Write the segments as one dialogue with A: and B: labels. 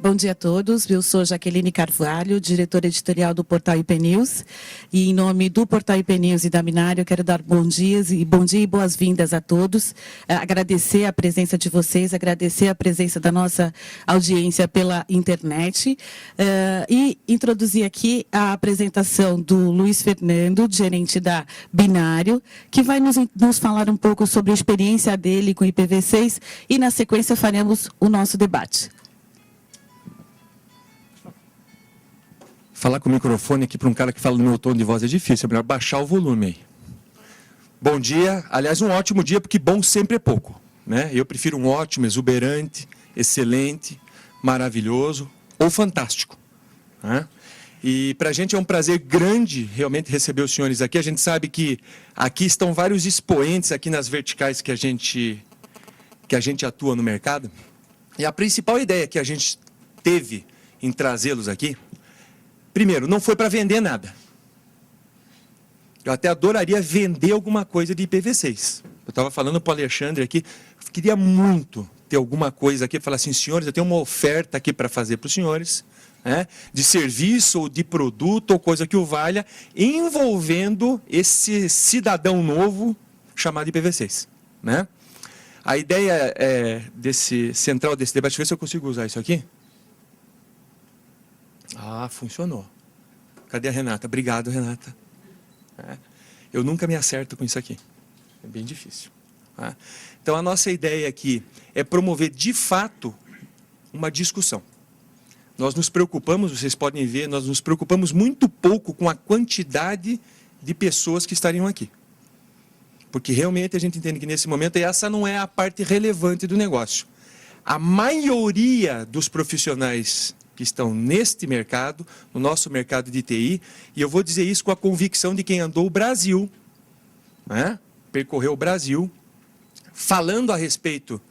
A: Bom dia a todos, eu sou Jaqueline Carvalho, diretora editorial do Portal IP News, e em nome do Portal IP News e da Binário, eu quero dar bom dia e boas-vindas a todos, agradecer a presença de vocês, agradecer a presença da nossa audiência pela internet, e introduzir aqui a apresentação do Luiz Fernando, gerente da Binário, que vai nos falar um pouco sobre a experiência dele com IPv6 e, na sequência, faremos o nosso debate.
B: Falar com o microfone aqui para um cara que fala no meu tom de voz é difícil, é melhor baixar o volume aí. Bom dia, aliás, um ótimo dia, porque bom sempre é pouco, né? Eu prefiro um ótimo, exuberante, excelente, maravilhoso ou fantástico, né? E para a gente é um prazer grande realmente receber os senhores aqui. A gente sabe que aqui estão vários expoentes aqui nas verticais que a gente atua no mercado. E a principal ideia que a gente teve em trazê-los aqui, primeiro, não foi para vender nada. Eu até adoraria vender alguma coisa de IPv6. Eu estava falando para o Alexandre aqui, queria muito ter alguma coisa aqui, falar assim, senhores, eu tenho uma oferta aqui para fazer para os senhores, né, de serviço ou de produto ou coisa que o valha, envolvendo esse cidadão novo chamado IPv6. Né? A ideia central desse debate, deixa eu ver se eu consigo usar isso aqui. Ah, funcionou. Cadê a Renata? Obrigado, Renata. Eu nunca me acerto com isso aqui. É bem difícil. Então, a nossa ideia aqui é promover, de fato, uma discussão. Nós nos preocupamos, vocês podem ver, nós nos preocupamos muito pouco com a quantidade de pessoas que estariam aqui. Porque, realmente, a gente entende que, nesse momento, essa não é a parte relevante do negócio. A maioria dos profissionais que estão neste mercado, no nosso mercado de TI, e eu vou dizer isso com a convicção de quem andou o Brasil, né? Percorreu o Brasil, falando a respeito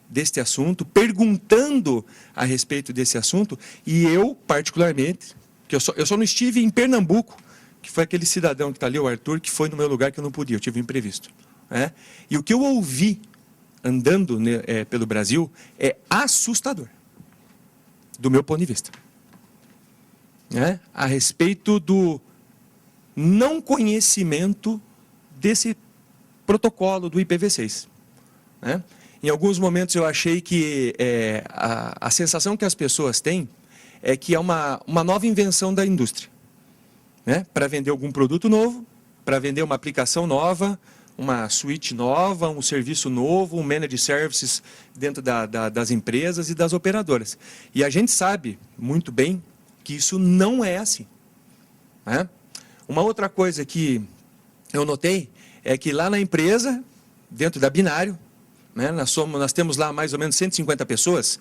B: deste assunto, perguntando a respeito desse assunto, e eu, particularmente, que eu só não estive em Pernambuco, que foi aquele cidadão que está ali, o Arthur, que foi no meu lugar que eu não podia, eu tive um imprevisto. Né? E o que eu ouvi andando pelo Brasil é assustador, do meu ponto de vista, né? A respeito do não conhecimento desse protocolo do IPv6. Né? Em alguns momentos eu achei que a sensação que as pessoas têm é que é uma nova invenção da indústria, né? Para vender algum produto novo, para vender uma aplicação nova, uma suíte nova, um serviço novo, um managed services dentro das empresas e das operadoras. E a gente sabe muito bem que isso não é assim. Né? Uma outra coisa que eu notei é que lá na empresa, dentro da Binário, né, nós temos lá mais ou menos 150 pessoas.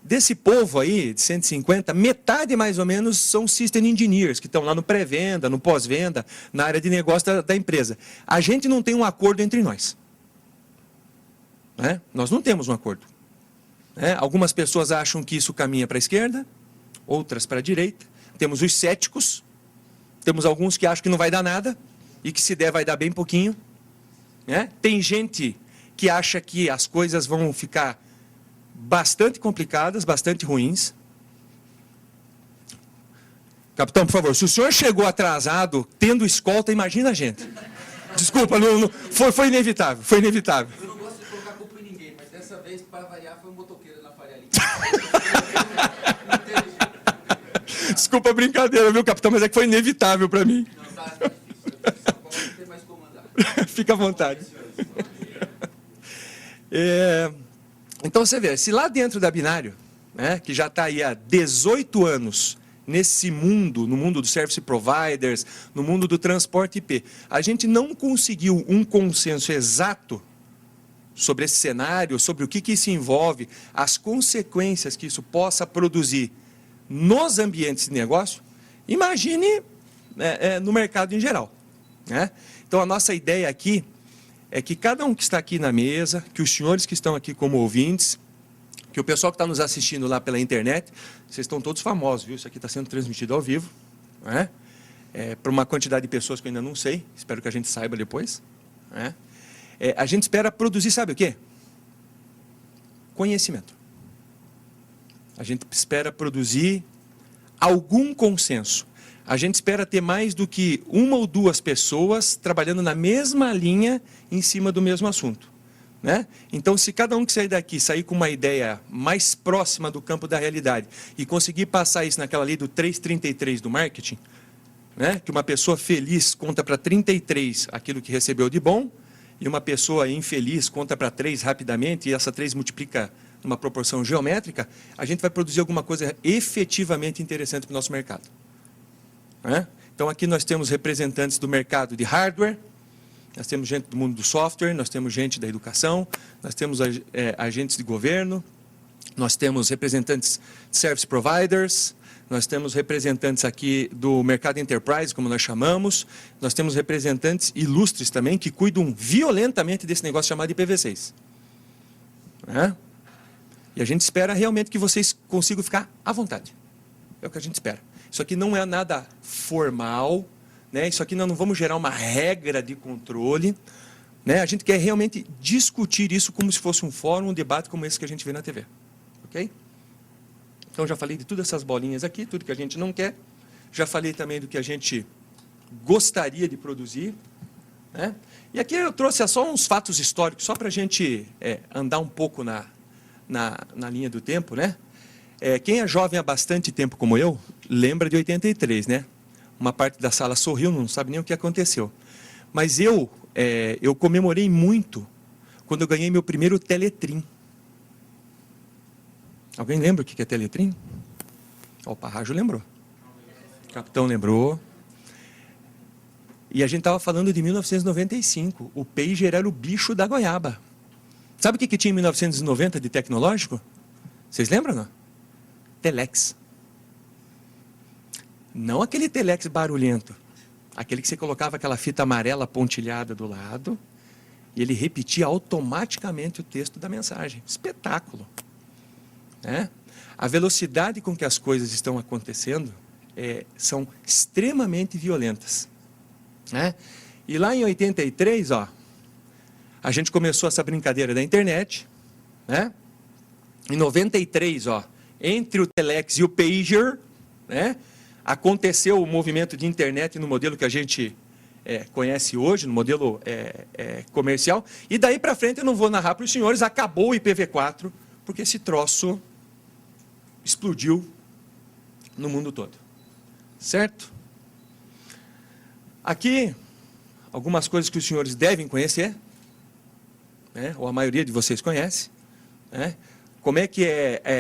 B: Desse povo aí, de 150, metade mais ou menos são system engineers, que estão lá no pré-venda, no pós-venda, na área de negócio da empresa. A gente não tem um acordo entre nós. Né? Nós não temos um acordo. Né? Algumas pessoas acham que isso caminha para a esquerda, outras para a direita. Temos os céticos, temos alguns que acham que não vai dar nada, e que se der vai dar bem pouquinho. Né? Tem gente que acha que as coisas vão ficar bastante complicadas, bastante ruins. Capitão, por favor, se o senhor chegou atrasado, tendo escolta, imagina a gente. Desculpa, foi inevitável, foi inevitável.
C: Eu não gosto de colocar culpa em ninguém, mas dessa vez, para variar, foi um motoqueiro na Faria Lima.
B: Desculpa a brincadeira, viu, capitão, mas é que foi inevitável para mim.
C: Não, tá difícil. Não tem mais como andar.
B: Fica à vontade. Então, você vê, se lá dentro da Binário, né, que já está aí há 18 anos nesse mundo, no mundo dos service providers, no mundo do transporte IP, a gente não conseguiu um consenso exato sobre esse cenário, sobre o que isso envolve, as consequências que isso possa produzir nos ambientes de negócio, imagine no mercado em geral. Né? Então, a nossa ideia aqui é que cada um que está aqui na mesa, que os senhores que estão aqui como ouvintes, que o pessoal que está nos assistindo lá pela internet, vocês estão todos famosos, viu? Isso aqui está sendo transmitido ao vivo, né? Para uma quantidade de pessoas que eu ainda não sei, espero que a gente saiba depois. Né? A gente espera produzir, sabe o quê? Conhecimento. A gente espera produzir algum consenso. A gente espera ter mais do que uma ou duas pessoas trabalhando na mesma linha em cima do mesmo assunto, né? Então, se cada um que sair daqui sair com uma ideia mais próxima do campo da realidade e conseguir passar isso naquela lei do 333 do marketing, né? Que uma pessoa feliz conta para 33 aquilo que recebeu de bom e uma pessoa infeliz conta para 3 rapidamente e essa 3 multiplica numa proporção geométrica, a gente vai produzir alguma coisa efetivamente interessante para o nosso mercado. Né? Então, aqui nós temos representantes do mercado de hardware, nós temos gente do mundo do software, nós temos gente da educação, nós temos agentes de governo, nós temos representantes de service providers, nós temos representantes aqui do mercado enterprise, como nós chamamos, nós temos representantes ilustres também, que cuidam violentamente desse negócio chamado IPv6. Né? E a gente espera realmente que vocês consigam ficar à vontade. É o que a gente espera. Isso aqui não é nada formal, né? Isso aqui nós não vamos gerar uma regra de controle, né? A gente quer realmente discutir isso como se fosse um fórum, um debate como esse que a gente vê na TV. Ok? Então, já falei de todas essas bolinhas aqui, tudo que a gente não quer. Já falei também do que a gente gostaria de produzir, né? E aqui eu trouxe só uns fatos históricos, só para a gente andar um pouco na linha do tempo, né? Quem é jovem há bastante tempo como eu, lembra de 83, né? Uma parte da sala sorriu, não sabe nem o que aconteceu. Mas eu comemorei muito quando eu ganhei meu primeiro Teletrim. Alguém lembra o que é Teletrim? O Parrajo lembrou. O Capitão lembrou. E a gente estava falando de 1995. O pager era o bicho da goiaba. Sabe o que tinha em 1990 de tecnológico? Vocês lembram, não? Telex. Não aquele telex barulhento. Aquele que você colocava aquela fita amarela pontilhada do lado e ele repetia automaticamente o texto da mensagem. Espetáculo. Né? A velocidade com que as coisas estão acontecendo são extremamente violentas. Né? E lá em 83, ó, a gente começou essa brincadeira da internet. Né? Em 93, ó, entre o telex e o pager, né, aconteceu o movimento de internet no modelo que a gente conhece hoje, no modelo comercial. E daí para frente eu não vou narrar para os senhores, acabou o IPv4, porque esse troço explodiu no mundo todo. Certo? Aqui, algumas coisas que os senhores devem conhecer, né, ou a maioria de vocês conhece, né? Como é que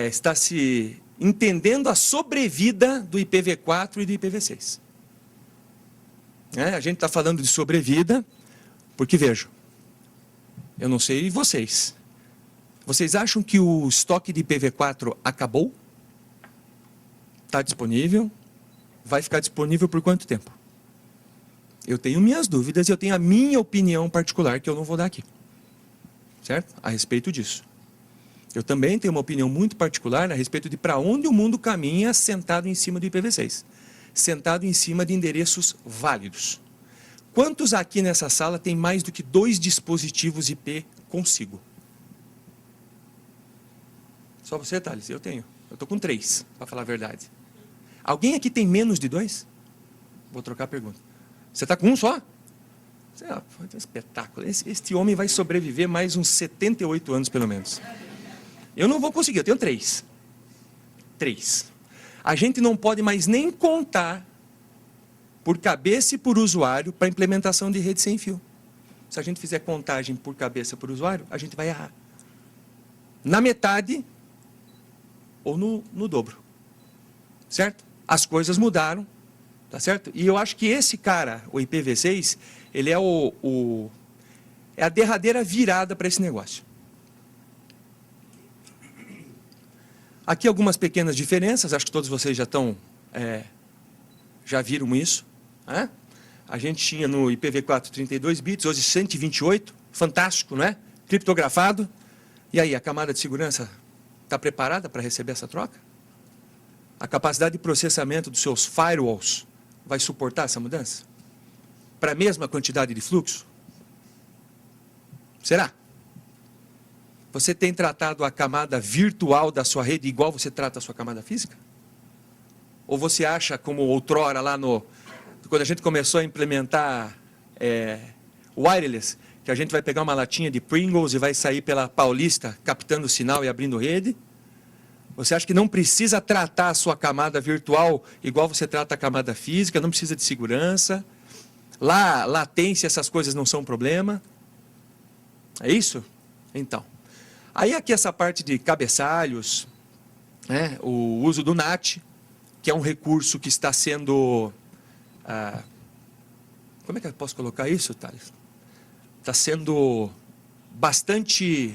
B: está se entendendo a sobrevida do IPv4 e do IPv6. A gente está falando de sobrevida, porque, vejam, eu não sei vocês. Vocês acham que o estoque de IPv4 acabou? Está disponível? Vai ficar disponível por quanto tempo? Eu tenho minhas dúvidas e eu tenho a minha opinião particular que eu não vou dar aqui. Certo? A respeito disso. Eu também tenho uma opinião muito particular a respeito de para onde o mundo caminha sentado em cima do IPv6. Sentado em cima de endereços válidos. Quantos aqui nessa sala tem mais do que 2 dispositivos IP consigo? Só você, Thales? Eu tenho. Eu estou com 3, para falar a verdade. Alguém aqui tem menos de 2? Vou trocar a pergunta. Você está com um só? Foi um espetáculo. Este homem vai sobreviver mais uns 78 anos, pelo menos. Eu não vou conseguir, eu tenho 3. 3. A gente não pode mais nem contar por cabeça e por usuário para a implementação de rede sem fio. Se a gente fizer contagem por cabeça por usuário, a gente vai errar. Na metade ou no dobro. Certo? As coisas mudaram, tá certo? E eu acho que esse cara, o IPv6, ele é a derradeira virada para esse negócio. Aqui algumas pequenas diferenças, acho que todos vocês já viram isso. Né? A gente tinha no IPv4 32 bits, hoje 128, fantástico, não é? Criptografado. E aí, a camada de segurança está preparada para receber essa troca? A capacidade de processamento dos seus firewalls vai suportar essa mudança? Para a mesma quantidade de fluxo? Será? Você tem tratado a camada virtual da sua rede igual você trata a sua camada física? Ou você acha, como outrora lá quando a gente começou a implementar wireless, que a gente vai pegar uma latinha de Pringles e vai sair pela Paulista captando o sinal e abrindo rede? Você acha que não precisa tratar a sua camada virtual igual você trata a camada física, não precisa de segurança? Lá, latência, essas coisas não são um problema? É isso? Então. Aí aqui essa parte de cabeçalhos, né, o uso do NAT, que é um recurso que está sendo... como é que eu posso colocar isso, Thales? Está sendo bastante...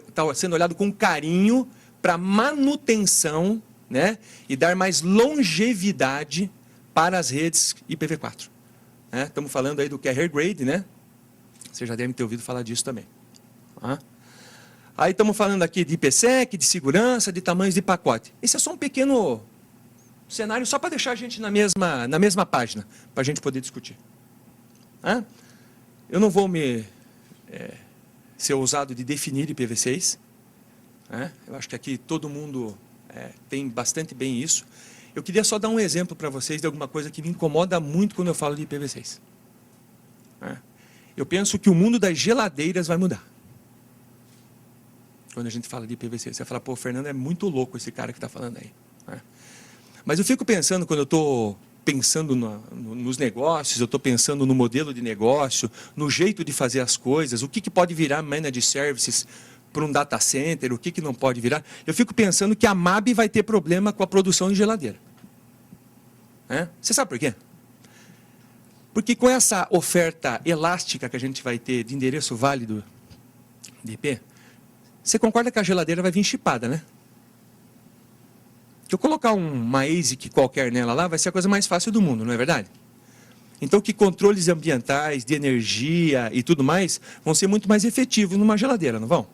B: está sendo olhado com carinho para manutenção, né, e dar mais longevidade para as redes IPv4. Né? Estamos falando aí do carrier grade, né? Você já deve ter ouvido falar disso também. Aí estamos falando aqui de IPsec, de segurança, de tamanhos de pacote. Esse é só um pequeno cenário, só para deixar a gente na mesma página, para a gente poder discutir. Eu não vou ser ousado de definir IPv6. Eu acho que aqui todo mundo tem bastante bem isso. Eu queria só dar um exemplo para vocês de alguma coisa que me incomoda muito quando eu falo de IPv6. Eu penso que o mundo das geladeiras vai mudar. Quando a gente fala de IPv6, você vai falar, pô, o Fernando é muito louco esse cara que está falando aí. Mas eu fico pensando, quando eu estou pensando nos negócios, eu estou pensando no modelo de negócio, no jeito de fazer as coisas, o que pode virar managed services para um data center, o que não pode virar. Eu fico pensando que a MAB vai ter problema com a produção de geladeira. Você sabe por quê? Porque com essa oferta elástica que a gente vai ter de endereço válido de IP, você concorda que a geladeira vai vir chipada, né? Que eu colocar uma ASIC qualquer nela lá, vai ser a coisa mais fácil do mundo, não é verdade? Então, que controles ambientais, de energia e tudo mais, vão ser muito mais efetivos numa geladeira, não vão?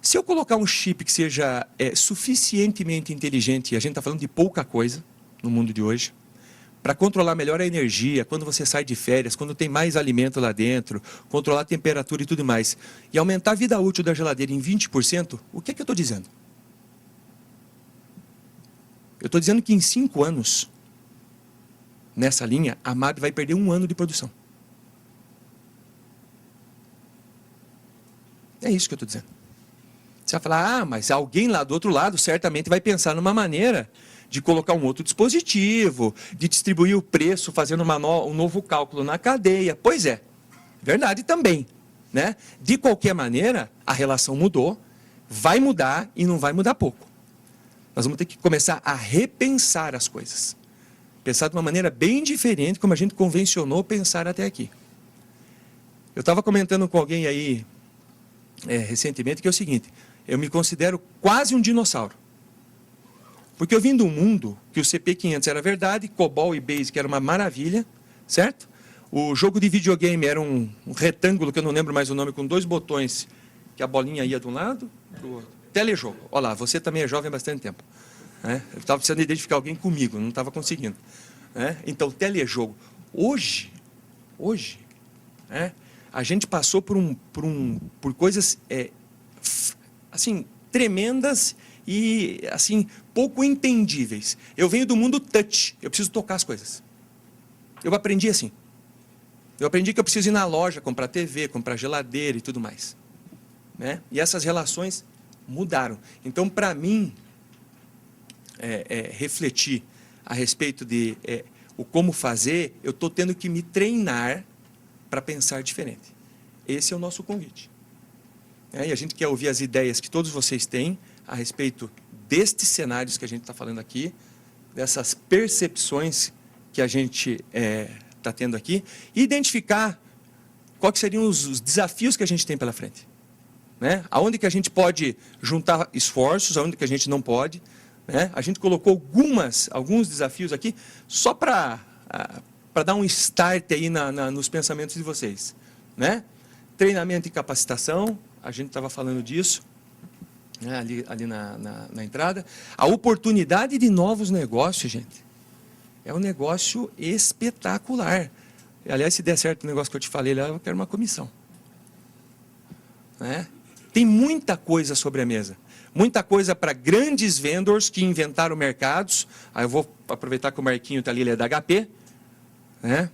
B: Se eu colocar um chip que seja suficientemente inteligente, e a gente está falando de pouca coisa no mundo de hoje, para controlar melhor a energia, quando você sai de férias, quando tem mais alimento lá dentro, controlar a temperatura e tudo mais, e aumentar a vida útil da geladeira em 20%, o que é que eu estou dizendo? Eu estou dizendo que em 5 anos, nessa linha, a MAB vai perder 1 ano de produção. É isso que eu estou dizendo. Você vai falar, mas alguém lá do outro lado certamente vai pensar numa maneira de colocar um outro dispositivo, de distribuir o preço, fazendo um novo cálculo na cadeia. Pois é, verdade também. Né? De qualquer maneira, a relação mudou, vai mudar e não vai mudar pouco. Nós vamos ter que começar a repensar as coisas. Pensar de uma maneira bem diferente, como a gente convencionou pensar até aqui. Eu estava comentando com alguém aí, recentemente, que é o seguinte, eu me considero quase um dinossauro. Porque eu vim de um mundo que o CP500 era verdade, COBOL e BASIC era uma maravilha, certo? O jogo de videogame era um retângulo, que eu não lembro mais o nome, com 2 botões, que a bolinha ia de um lado, do outro. Telejogo. Olha lá, você também é jovem há bastante tempo. Eu estava precisando identificar alguém comigo, não estava conseguindo. Então, telejogo. Hoje, a gente passou por coisas assim, tremendas e assim, pouco entendíveis. Eu venho do mundo touch, eu preciso tocar as coisas. Eu aprendi assim. Eu aprendi que eu preciso ir na loja, comprar TV, comprar geladeira e tudo mais. E essas relações mudaram. Então, para mim, refletir a respeito de o como fazer, eu estou tendo que me treinar para pensar diferente. Esse é o nosso convite. E a gente quer ouvir as ideias que todos vocês têm a respeito destes cenários que a gente está falando aqui, dessas percepções que a gente está tendo aqui, e identificar quais seriam os desafios que a gente tem pela frente. Aonde que a gente pode juntar esforços, aonde que a gente não pode. A gente colocou alguns desafios aqui, só para dar um start aí nos pensamentos de vocês. Treinamento e capacitação, a gente estava falando disso, ali na entrada. A oportunidade de novos negócios, gente, é um negócio espetacular. Aliás, se der certo o negócio que eu te falei lá, eu quero uma comissão. Tem muita coisa sobre a mesa. Muita coisa para grandes vendors que inventaram mercados. Aí eu vou aproveitar que o Marquinho está ali, ele é da HP. Né?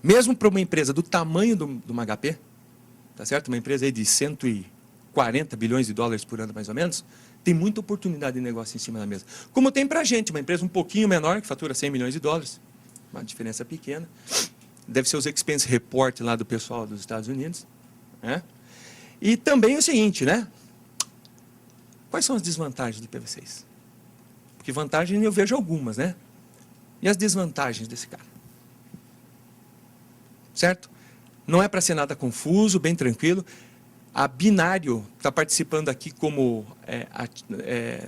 B: Mesmo para uma empresa do tamanho de uma HP, tá certo? Uma empresa aí de 140 bilhões de dólares por ano, mais ou menos, tem muita oportunidade de negócio em cima da mesa. Como tem para a gente, uma empresa um pouquinho menor, que fatura 100 milhões de dólares, uma diferença pequena. Deve ser os expense report lá do pessoal dos Estados Unidos. Né? E também o seguinte, né? Quais são as desvantagens do IPv6? Porque vantagem eu vejo algumas, né? E as desvantagens desse cara? Certo? Não é para ser nada confuso, bem tranquilo. A Binário está participando aqui como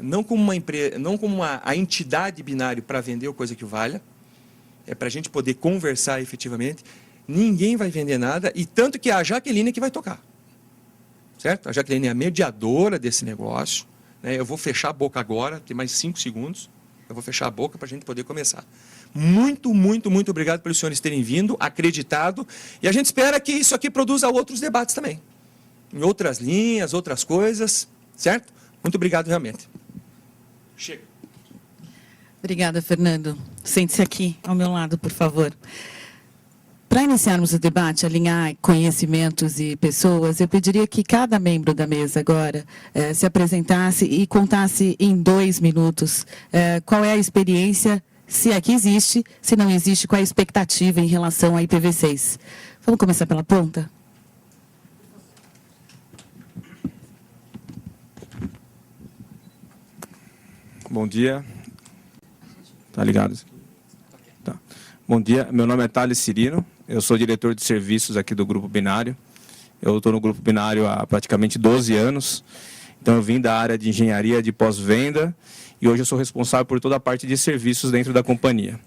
B: não como uma empresa, não como a entidade Binário para vender o coisa que valha. É para a gente poder conversar efetivamente. Ninguém vai vender nada, e tanto que é a Jaqueline que vai tocar. Certo? A Jaqueline é a mediadora desse negócio. Né? Eu vou fechar a boca agora, tem mais 5 segundos. Eu vou fechar a boca para a gente poder começar. Muito, muito, muito obrigado pelos senhores terem vindo, acreditado. E a gente espera que isso aqui produza outros debates também. Em outras linhas, outras coisas. Certo? Muito obrigado realmente. Chega.
A: Obrigada, Fernando. Sente-se aqui ao meu lado, por favor. Para iniciarmos o debate, alinhar conhecimentos e pessoas, eu pediria que cada membro da mesa agora se apresentasse e contasse em 2 minutos qual é a experiência, se aqui existe, se não existe, qual é a expectativa em relação a IPv6. Vamos começar pela ponta?
D: Bom dia. Tá ligado? Tá. Bom dia, meu nome é Thales Cirino, eu sou diretor de serviços aqui do Grupo Binário. Eu estou no Grupo Binário há praticamente 12 anos, então eu vim da área de engenharia de pós-venda e hoje eu sou responsável por toda a parte de serviços dentro da companhia.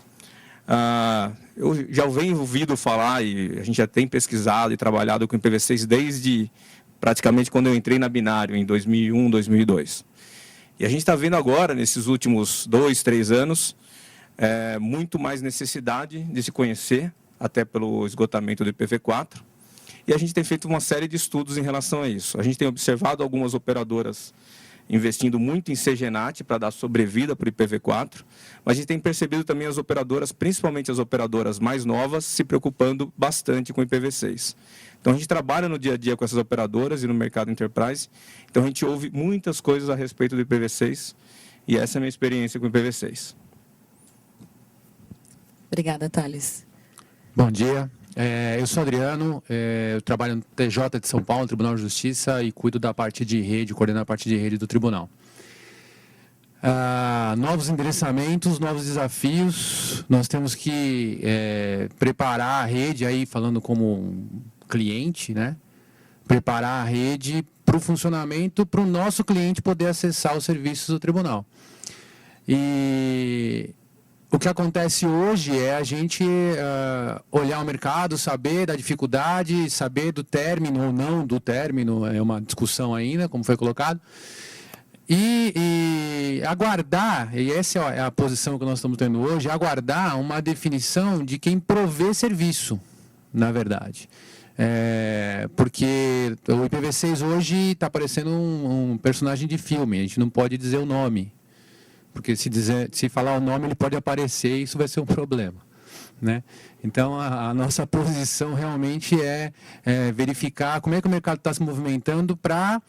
D: Eu já venho ouvido falar e a gente já tem pesquisado e trabalhado com IPv6 desde praticamente quando eu entrei na Binário, em 2001, 2002. E a gente está vendo agora, nesses últimos 2, 3 anos, muito mais necessidade de se conhecer, até pelo esgotamento do IPv4. E a gente tem feito uma série de estudos em relação a isso. A gente tem observado algumas operadoras investindo muito em CGNAT para dar sobrevida para o IPv4, mas a gente tem percebido também as operadoras, principalmente as operadoras mais novas, se preocupando bastante com o IPv6. Então, a gente trabalha no dia a dia com essas operadoras e no mercado enterprise, então a gente ouve muitas coisas a respeito do IPv6, e essa é a minha experiência com o IPv6.
A: Obrigada, Thales.
E: Bom dia, eu sou Adriano, eu trabalho no TJ de São Paulo, Tribunal de Justiça, e cuido da parte de rede, coordeno a parte de rede do tribunal. Novos endereçamentos, novos desafios, nós temos que preparar a rede, aí falando como cliente, né? Preparar a rede para o funcionamento, para o nosso cliente poder acessar os serviços do tribunal. E o que acontece hoje é a gente olhar o mercado, saber da dificuldade, saber do término ou não do término, é uma discussão ainda, como foi colocado, e aguardar, e essa é a posição que nós estamos tendo hoje, aguardar uma definição de quem provê serviço, na verdade. Porque o IPv6 hoje está parecendo um personagem de filme, a gente não pode dizer o nome. Porque se falar o nome, ele pode aparecer e isso vai ser um problema. Né? Então, a nossa posição realmente é verificar como é que o mercado está se movimentando para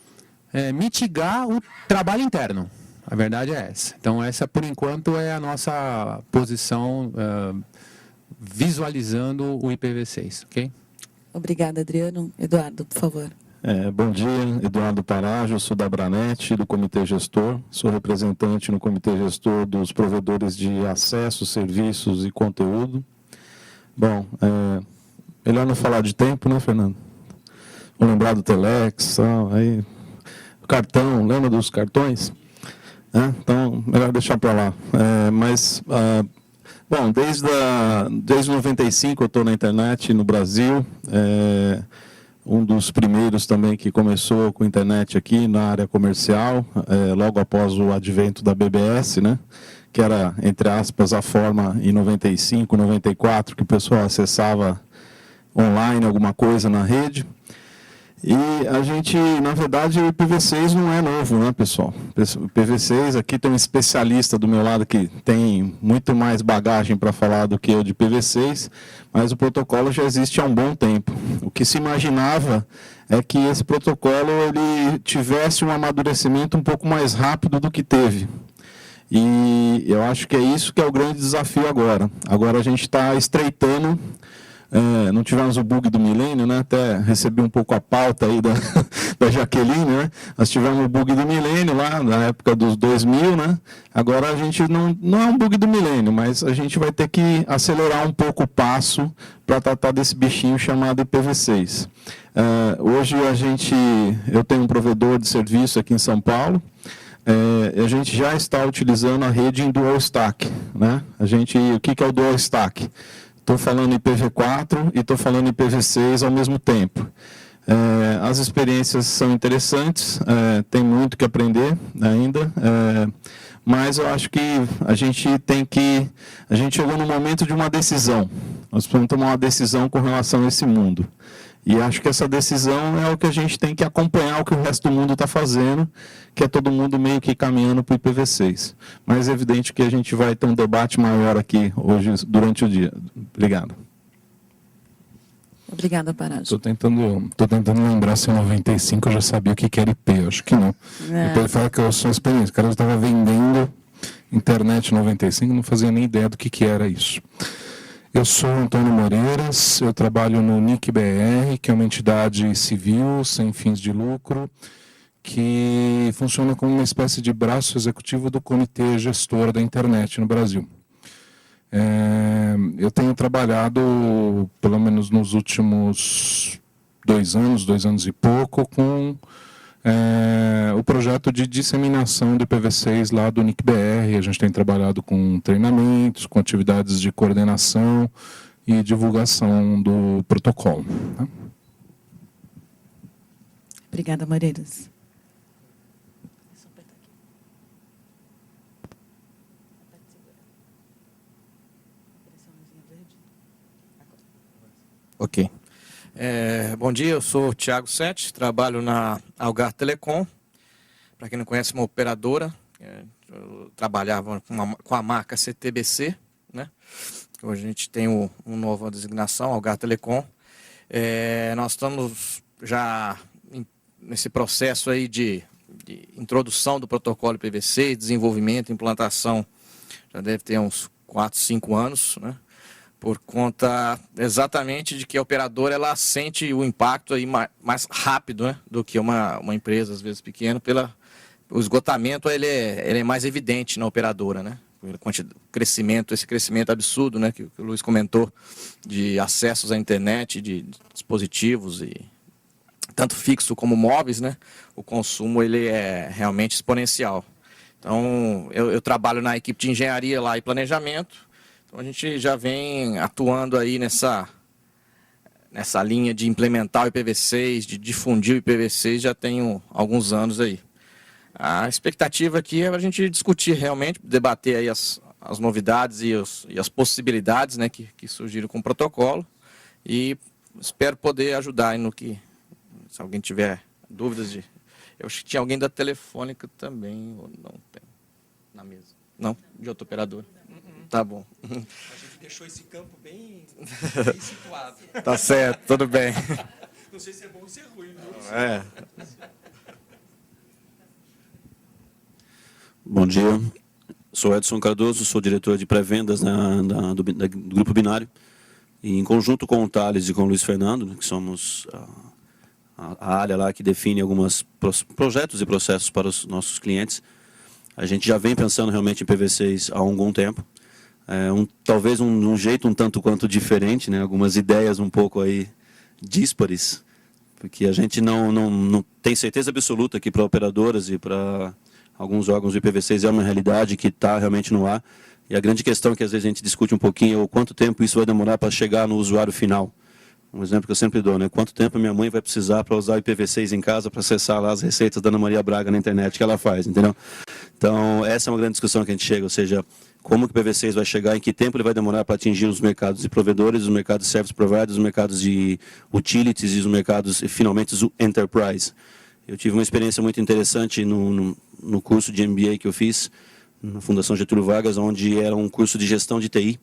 E: mitigar o trabalho interno. A verdade é essa. Então, essa, por enquanto, é a nossa posição visualizando o IPv6. Okay?
A: Obrigada, Adriano. Eduardo, por favor.
F: Bom dia, Eduardo Parajo, sou da Abranet, do Comitê Gestor, sou representante no Comitê Gestor dos provedores de acesso, serviços e conteúdo. Bom, melhor não falar de tempo, né, Fernando? Vou lembrar do Telex, aí, o cartão, lembra dos cartões? Então, melhor deixar para lá. Bom, desde 95 eu estou na internet no Brasil, um dos primeiros também que começou com internet aqui na área comercial, logo após o advento da BBS, né? Que era, entre aspas, a forma em 95, 94, que o pessoal acessava online alguma coisa na rede. E a gente, na verdade, o IPv6 não é novo, né, pessoal? O IPv6, aqui tem um especialista do meu lado que tem muito mais bagagem para falar do que eu de IPv6, mas o protocolo já existe há um bom tempo. O que se imaginava é que esse protocolo ele tivesse um amadurecimento um pouco mais rápido do que teve. E eu acho que é isso que é o grande desafio agora. Agora a gente está estreitando. Não tivemos o bug do milênio, né? Até recebi um pouco a pauta aí da Jaqueline, né? Nós tivemos o bug do milênio lá, na época dos 2000, né? Agora a gente não é um bug do milênio, mas a gente vai ter que acelerar um pouco o passo para tratar desse bichinho chamado IPv6. Hoje eu tenho um provedor de serviço aqui em São Paulo. A gente já está utilizando a rede em dual stack, né? O que é o dual stack? Estou falando IPv4 e estou falando IPv6 ao mesmo tempo. As experiências são interessantes, tem muito que aprender ainda, mas eu acho que a gente chegou no momento de uma decisão. Nós precisamos tomar uma decisão com relação a esse mundo. E acho que essa decisão é o que a gente tem que acompanhar o que o resto do mundo está fazendo, que é todo mundo meio que caminhando para o IPv6. Mas é evidente que a gente vai ter um debate maior aqui hoje, durante o dia. Obrigado.
A: Obrigada, Parajo.
G: Estou tentando lembrar se em 95 eu já sabia o que era IP, acho que não. Depois fala que eu sou experiência. O cara estava vendendo internet em 95, não fazia nem ideia do que era isso. Eu sou Antônio Moreiras, eu trabalho no NIC-BR, que é uma entidade civil, sem fins de lucro, que funciona como uma espécie de braço executivo do Comitê Gestor da Internet no Brasil. Eu tenho trabalhado, pelo menos nos últimos 2 anos e pouco, com o projeto de disseminação do IPv6 lá do NIC-BR. A gente tem trabalhado com treinamentos, com atividades de coordenação e divulgação do protocolo. Tá?
A: Obrigada, Moreiras.
C: Ok. Bom dia, eu sou o Thiago Sete, trabalho na Algar Telecom. Para quem não conhece, uma operadora. Eu trabalhava com a marca CTBC, né? Hoje a gente tem uma nova designação, Algar Telecom. Nós estamos já nesse processo aí de introdução do protocolo IPv6, desenvolvimento, implantação, já deve ter uns 4, 5 anos, né? Por conta exatamente de que a operadora ela sente o impacto aí mais rápido, né, do que uma empresa, às vezes pequena, o esgotamento ele é mais evidente na operadora, né? Esse crescimento absurdo, né, que o Luiz comentou, de acessos à internet, de dispositivos, e tanto fixo como móveis, né, o consumo ele é realmente exponencial. Então, eu trabalho na equipe de engenharia lá e planejamento. Então, a gente já vem atuando aí nessa linha de implementar o IPv6, de difundir o IPv6, já tem alguns anos aí. A expectativa aqui é a gente discutir realmente, debater aí as novidades e as possibilidades, né, que surgiram com o protocolo, e espero poder ajudar aí no que, se alguém tiver dúvidas eu acho que tinha alguém da Telefônica também, ou não tem, na mesa. Não? De outra operadora? Tá bom.
B: A gente deixou esse campo bem situado.
C: Tá certo, tudo bem.
B: Não sei se é bom ou se é ruim, viu?
H: Bom dia, sou Edson Cardoso, sou diretor de pré-vendas do Grupo Binário. E em conjunto com o Thales e com o Luiz Fernando, que somos a área lá que define alguns projetos e processos para os nossos clientes, a gente já vem pensando realmente em IPv6 há algum tempo. Talvez um jeito um tanto quanto diferente, né? Algumas ideias um pouco aí díspares, porque a gente não tem certeza absoluta que para operadoras e para alguns órgãos do IPv6 é uma realidade que está realmente no ar. E a grande questão que às vezes a gente discute um pouquinho é o quanto tempo isso vai demorar para chegar no usuário final. Um exemplo que eu sempre dou, né? Quanto tempo a minha mãe vai precisar para usar o IPv6 em casa para acessar lá as receitas da Ana Maria Braga na internet que ela faz, entendeu? Então, essa é uma grande discussão que a gente chega, ou seja, como que o IPv6 vai chegar, em que tempo ele vai demorar para atingir os mercados de provedores, os mercados de service providers, os mercados de utilities e os mercados, finalmente, os enterprise. Eu tive uma experiência muito interessante no curso de MBA que eu fiz na Fundação Getúlio Vargas, onde era um curso de gestão de TI,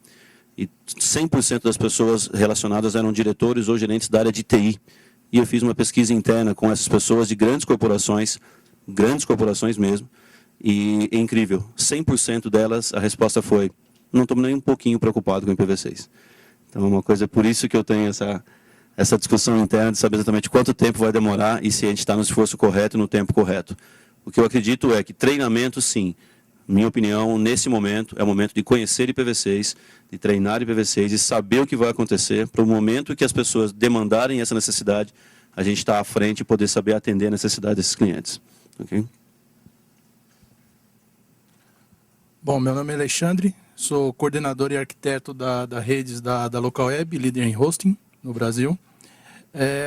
H: e 100% das pessoas relacionadas eram diretores ou gerentes da área de TI. E eu fiz uma pesquisa interna com essas pessoas de grandes corporações mesmo, e é incrível, 100% delas, a resposta foi: não estou nem um pouquinho preocupado com o IPv6. Então é uma coisa, por isso que eu tenho essa discussão interna de saber exatamente quanto tempo vai demorar e se a gente está no esforço correto e no tempo correto. O que eu acredito é que treinamento, sim, minha opinião, nesse momento, é o momento de conhecer IPv6, de treinar IPv6 e saber o que vai acontecer, para o momento que as pessoas demandarem essa necessidade, a gente está à frente e poder saber atender a necessidade desses clientes. Okay?
I: Bom, meu nome é Alexandre, sou coordenador e arquiteto da redes da Local Web, líder em hosting no Brasil.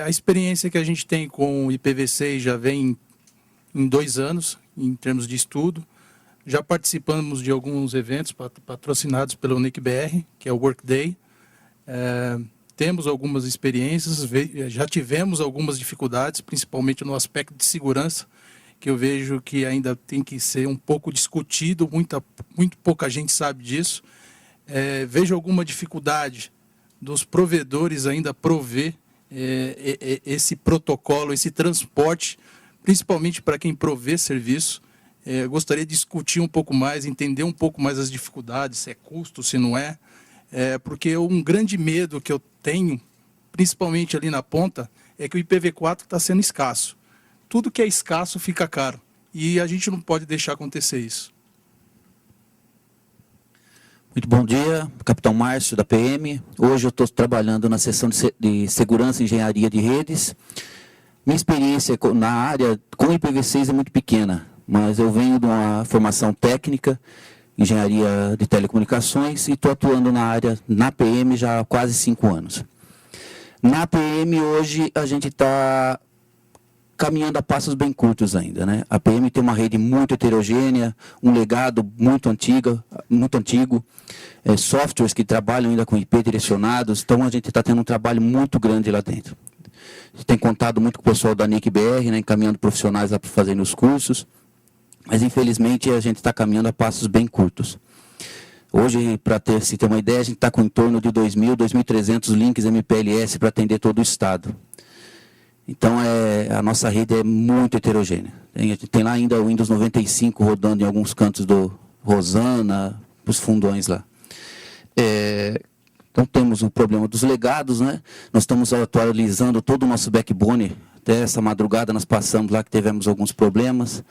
I: A experiência que a gente tem com o IPv6 já vem em 2 anos, em termos de estudo. Já participamos de alguns eventos patrocinados pelo NICBR, que é o Workday. Temos algumas experiências, já tivemos algumas dificuldades, principalmente no aspecto de segurança, que eu vejo que ainda tem que ser um pouco discutido, muito pouca gente sabe disso. Vejo alguma dificuldade dos provedores ainda prover esse protocolo, esse transporte, principalmente para quem provê serviço. Gostaria de discutir um pouco mais, entender um pouco mais as dificuldades, se é custo, se não é. Porque um grande medo que eu tenho, principalmente ali na ponta, é que o IPv4 está sendo escasso. Tudo que é escasso fica caro. E a gente não pode deixar acontecer isso.
J: Muito bom dia, Capitão Márcio da PM. Hoje eu estou trabalhando na seção de Segurança e Engenharia de Redes. Minha experiência na área com IPv6 é muito pequena, mas eu venho de uma formação técnica, engenharia de telecomunicações, e estou atuando na área, na PM, já há quase 5 anos. Na PM, hoje, a gente está caminhando a passos bem curtos ainda, né? A PM tem uma rede muito heterogênea, um legado muito antigo, softwares que trabalham ainda com IP direcionados, então a gente está tendo um trabalho muito grande lá dentro. A gente tem contado muito com o pessoal da NICBR, né, encaminhando profissionais lá para fazerem os cursos, mas infelizmente a gente está caminhando a passos bem curtos. Hoje, para se ter uma ideia, a gente está com em torno de 2.000, 2.300 links MPLS para atender todo o estado. Então, a nossa rede é muito heterogênea. A gente tem lá ainda o Windows 95 rodando em alguns cantos do Rosana, os fundões lá. Então, temos o problema dos legados, né? Nós estamos atualizando todo o nosso backbone. Até essa madrugada nós passamos lá que tivemos alguns problemas.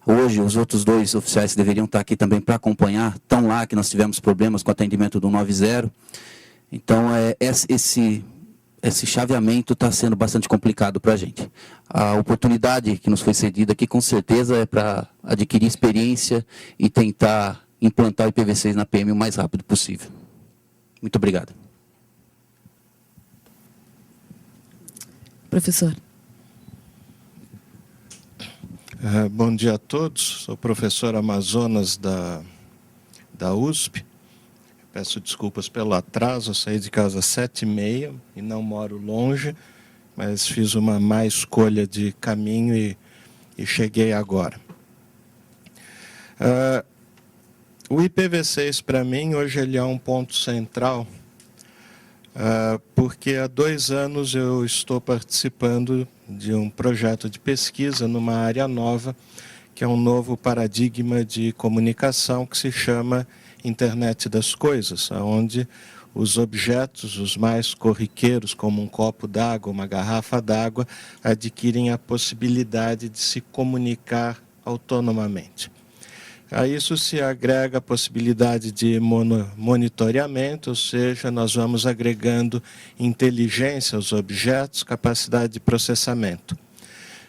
J: Hoje, os outros 2 oficiais que deveriam estar aqui também para acompanhar, estão lá que nós tivemos problemas com o atendimento do 90. Então, esse chaveamento está sendo bastante complicado para a gente. A oportunidade que nos foi cedida aqui, com certeza, é para adquirir experiência e tentar implantar o IPv6 na PM o mais rápido possível. Muito obrigado.
A: Professor.
K: Bom dia a todos. Sou professor Amazonas da USP. Peço desculpas pelo atraso, eu saí de casa às 7h30 e não moro longe, mas fiz uma má escolha de caminho e cheguei agora. O IPv6, para mim, hoje ele é um ponto central, porque há 2 anos eu estou participando de um projeto de pesquisa numa área nova, que é um novo paradigma de comunicação que se chama Internet das Coisas, onde os objetos, os mais corriqueiros, como um copo d'água, uma garrafa d'água, adquirem a possibilidade de se comunicar autonomamente. A isso se agrega a possibilidade de monitoramento, ou seja, nós vamos agregando inteligência aos objetos, capacidade de processamento.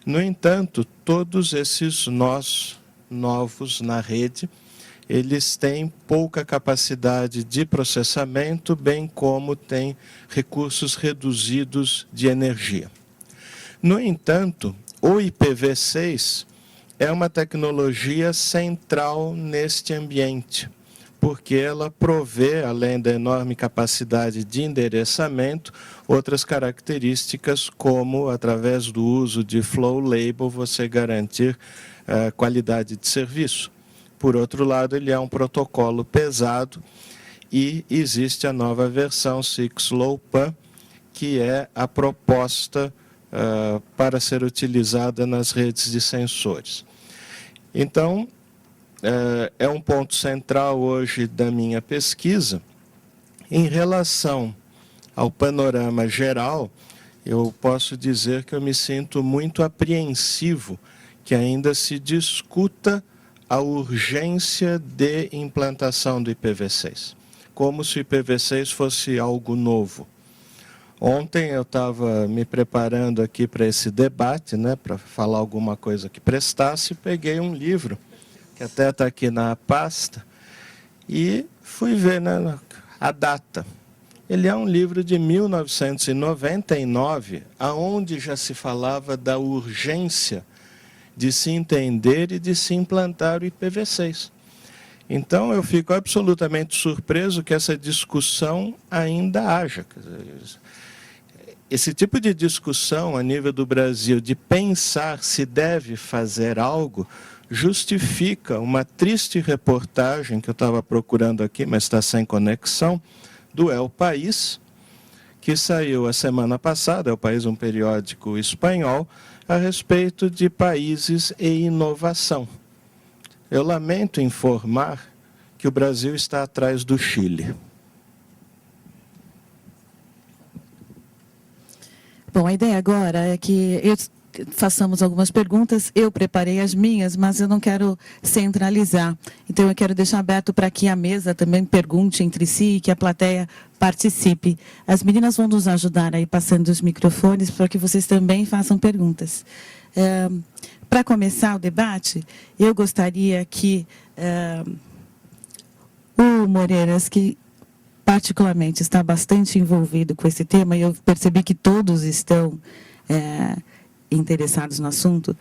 K: No entanto, todos esses nós novos na rede, eles têm pouca capacidade de processamento, bem como têm recursos reduzidos de energia. No entanto, o IPv6 é uma tecnologia central neste ambiente, porque ela provê, além da enorme capacidade de endereçamento, outras características, como, através do uso de Flow Label, você garantir qualidade de serviço. Por outro lado, ele é um protocolo pesado e existe a nova versão 6LowPan, que é a proposta para ser utilizada nas redes de sensores. Então, é um ponto central hoje da minha pesquisa. Em relação ao panorama geral, eu posso dizer que eu me sinto muito apreensivo que ainda se discuta a urgência de implantação do IPv6, como se o IPv6 fosse algo novo. Ontem eu estava me preparando aqui para esse debate, né, para falar alguma coisa que prestasse, peguei um livro, que até está aqui na pasta, e fui ver, né, a data. Ele é um livro de 1999, aonde já se falava da urgência de se entender e de se implantar o IPv6. Então, eu fico absolutamente surpreso que essa discussão ainda haja. Esse tipo de discussão a nível do Brasil, de pensar se deve fazer algo, justifica uma triste reportagem que eu estava procurando aqui, mas está sem conexão, do El País, que saiu a semana passada. El País, um periódico espanhol, a respeito de países e inovação. Eu lamento informar que o Brasil está atrás do Chile.
A: Bom, a ideia agora é que façamos algumas perguntas. Eu preparei as minhas, mas eu não quero centralizar. Então, eu quero deixar aberto para que a mesa também pergunte entre si e que a plateia participe. As meninas vão nos ajudar aí passando os microfones para que vocês também façam perguntas. Para começar o debate, eu gostaria que o Moreiras, que particularmente está bastante envolvido com esse tema, e eu percebi que todos estão interessados no assunto,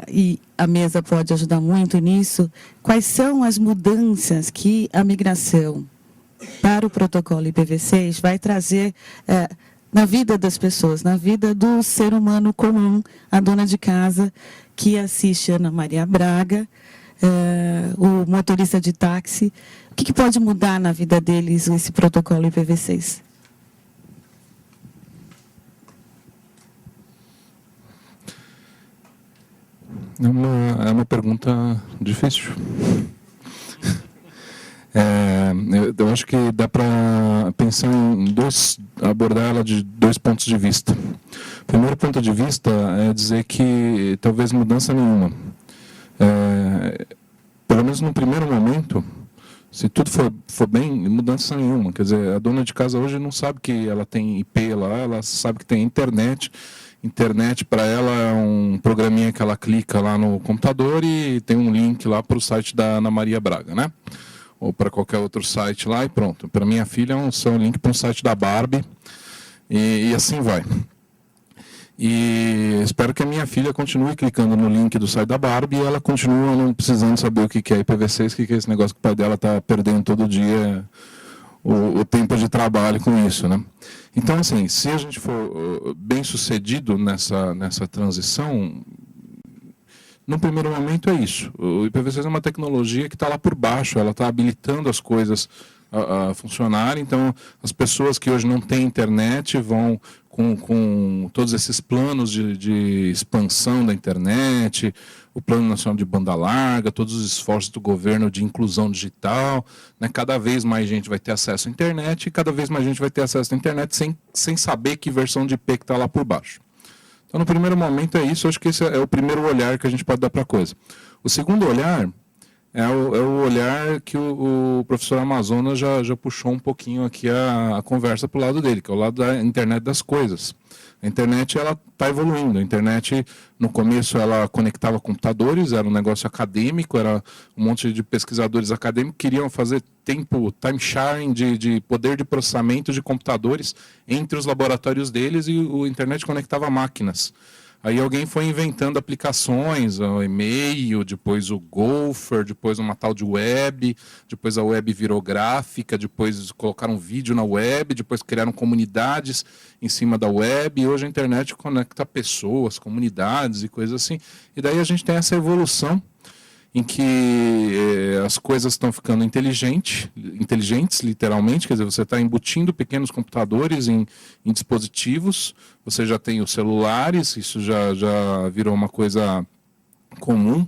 A: e a mesa pode ajudar muito nisso. Quais são as mudanças que a migração para o protocolo IPv6 vai trazer na vida das pessoas, na vida do ser humano comum, a dona de casa que assiste Ana Maria Braga, o motorista de táxi? O que pode mudar na vida deles esse protocolo IPv6?
G: É uma pergunta difícil. Eu acho que dá para pensar abordar ela de dois pontos de vista. O primeiro ponto de vista é dizer que talvez mudança nenhuma. Pelo menos no primeiro momento, se tudo for bem, mudança nenhuma. Quer dizer, a dona de casa hoje não sabe que ela tem IP lá, ela sabe que tem internet. Internet para ela é um programinha que ela clica lá no computador e tem um link lá para o site da Ana Maria Braga, né? Ou para qualquer outro site lá e pronto. Para minha filha é um link para um site da Barbie e assim vai. E espero que a minha filha continue clicando no link do site da Barbie e ela continue não precisando saber o que é IPv6, o que é esse negócio que o pai dela está perdendo todo dia o tempo de trabalho com isso, né? Então, assim, se a gente for bem sucedido nessa transição, no primeiro momento é isso. O IPv6 é uma tecnologia que está lá por baixo, ela está habilitando as coisas a funcionar. Então, as pessoas que hoje não têm internet vão com todos esses planos de expansão da internet, o Plano Nacional de Banda Larga, todos os esforços do governo de inclusão digital, né? Cada vez mais gente vai ter acesso à internet e cada vez mais gente vai ter acesso à internet sem saber que versão de IP que está lá por baixo. Então, no primeiro momento é isso, acho que esse é o primeiro olhar que a gente pode dar para a coisa. O segundo olhar é o olhar que o professor Amazonas já puxou um pouquinho aqui a conversa para o lado dele, que é o lado da internet das coisas. A internet está evoluindo. A internet, no começo, ela conectava computadores, era um negócio acadêmico, era um monte de pesquisadores acadêmicos que queriam fazer time sharing de poder de processamento de computadores entre os laboratórios deles, e a internet conectava máquinas. Aí alguém foi inventando aplicações, o e-mail, depois o Gopher, depois uma tal de web, depois a web virou gráfica, depois colocaram vídeo na web, depois criaram comunidades em cima da web, e hoje a internet conecta pessoas, comunidades e coisas assim. E daí a gente tem essa evolução em que as coisas estão ficando inteligentes, literalmente, quer dizer, você está embutindo pequenos computadores em dispositivos, você já tem os celulares, isso já virou uma coisa comum,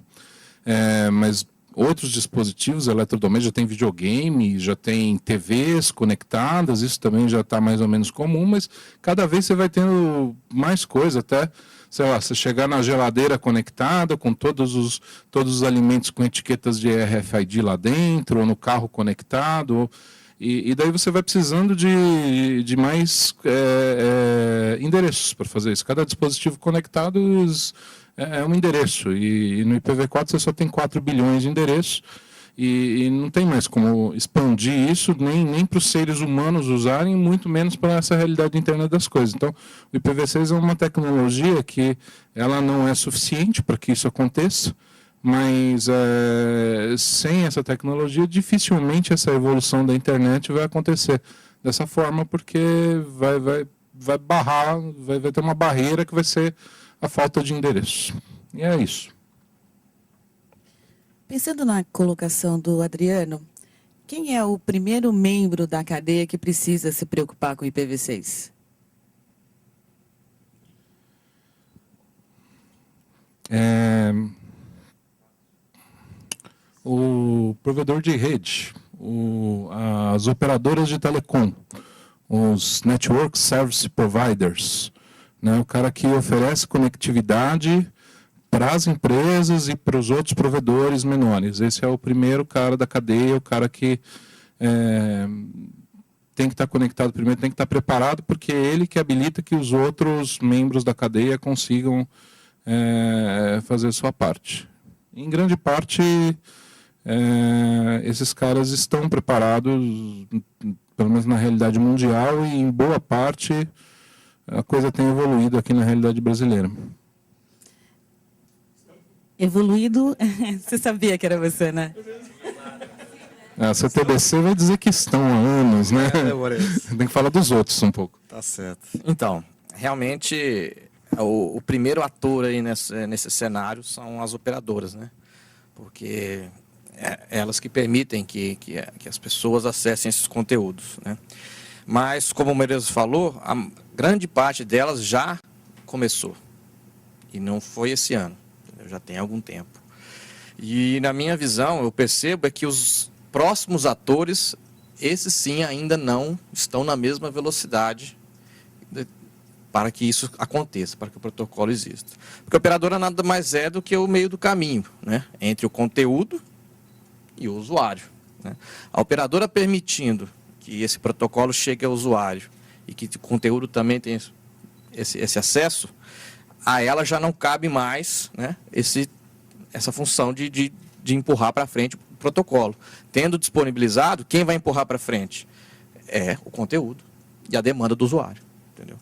G: mas outros dispositivos eletrodomésticos, já tem videogame, já tem TVs conectadas, isso também já está mais ou menos comum, mas cada vez você vai tendo mais coisa, até, sei lá, você chegar na geladeira conectada, com todos os alimentos com etiquetas de RFID lá dentro, ou no carro conectado, e daí você vai precisando de mais endereços para fazer isso. Cada dispositivo conectado é um endereço, e no IPv4 você só tem 4 bilhões de endereços, e não tem mais como expandir isso, nem para os seres humanos usarem, muito menos para essa realidade da internet das coisas. Então, o IPv6 é uma tecnologia que ela não é suficiente para que isso aconteça, mas sem essa tecnologia, dificilmente essa evolução da internet vai acontecer dessa forma, porque vai barrar, vai ter uma barreira que vai ser a falta de endereço. E é isso.
A: Pensando na colocação do Adriano, quem é o primeiro membro da cadeia que precisa se preocupar com o IPv6?
G: O provedor de rede, as operadoras de telecom, os Network Service Providers, né, o cara que oferece conectividade para as empresas e para os outros provedores menores. Esse é o primeiro cara da cadeia, o cara que tem que estar conectado primeiro, tem que estar preparado, porque é ele que habilita que os outros membros da cadeia consigam fazer sua parte. Em grande parte, esses caras estão preparados, pelo menos na realidade mundial, e em boa parte a coisa tem evoluído aqui na realidade brasileira.
A: Evoluído, você sabia que era você, né?
G: A CTBC vai dizer que estão há anos, né? Tem que falar dos outros um pouco.
C: Tá certo. Então, realmente, o primeiro ator aí nesse cenário são as operadoras, né? Porque elas que permitem que as pessoas acessem esses conteúdos, né? Mas, como o Meirelles falou, a grande parte delas já começou. E não foi esse ano. Já tem algum tempo. E na minha visão, eu percebo que os próximos atores, esses sim ainda não estão na mesma velocidade para que isso aconteça, para que o protocolo exista. Porque a operadora nada mais é do que o meio do caminho, né, entre o conteúdo e o usuário, né? A operadora permitindo que esse protocolo chegue ao usuário e que o conteúdo também tenha esse acesso, a ela já não cabe mais, né, essa função de empurrar para frente o protocolo. Tendo disponibilizado, quem vai empurrar para frente? É o conteúdo e a demanda do usuário. Entendeu?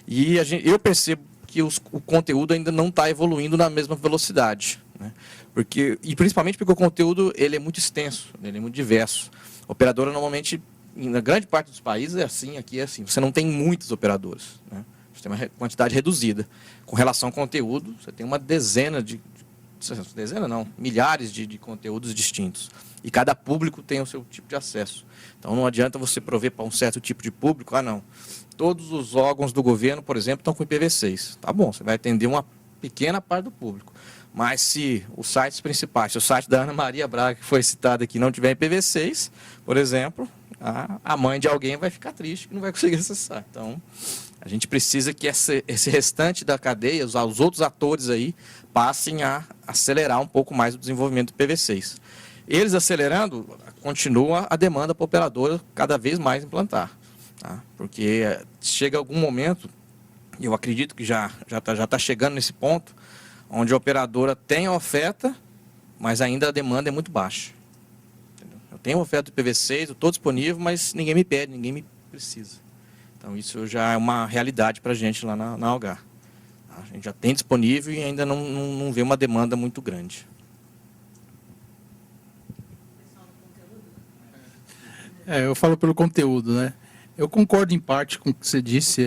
C: E eu percebo que o conteúdo ainda não está evoluindo na mesma velocidade, né? E principalmente porque o conteúdo ele é muito extenso, ele é muito diverso. A operadora normalmente, na grande parte dos países é assim, aqui é assim. Você não tem muitos operadores, né? Você tem uma quantidade reduzida. Com relação ao conteúdo, você tem uma milhares de conteúdos distintos. E cada público tem o seu tipo de acesso. Então não adianta você prover para um certo tipo de público, não. Todos os órgãos do governo, por exemplo, estão com IPv6. Tá bom, você vai atender uma pequena parte do público. Mas se os sites principais, se o site da Ana Maria Braga, que foi citado aqui, não tiver IPv6, por exemplo, a mãe de alguém vai ficar triste que não vai conseguir acessar. Então, a gente precisa que esse restante da cadeia, os outros atores aí, passem a acelerar um pouco mais o desenvolvimento do IPv6. Eles acelerando, continua a demanda para a operadora cada vez mais implantar. Tá? Porque chega algum momento, e eu acredito que já está chegando nesse ponto, onde a operadora tem a oferta, mas ainda a demanda é muito baixa. Entendeu? Eu tenho a oferta do IPv6, eu estou disponível, mas ninguém me pede, ninguém me precisa. Então, isso já é uma realidade para a gente lá na Algar. Tá? A gente já tem disponível e ainda não vê uma demanda muito grande.
I: Eu falo pelo conteúdo, né? Eu concordo em parte com o que você disse,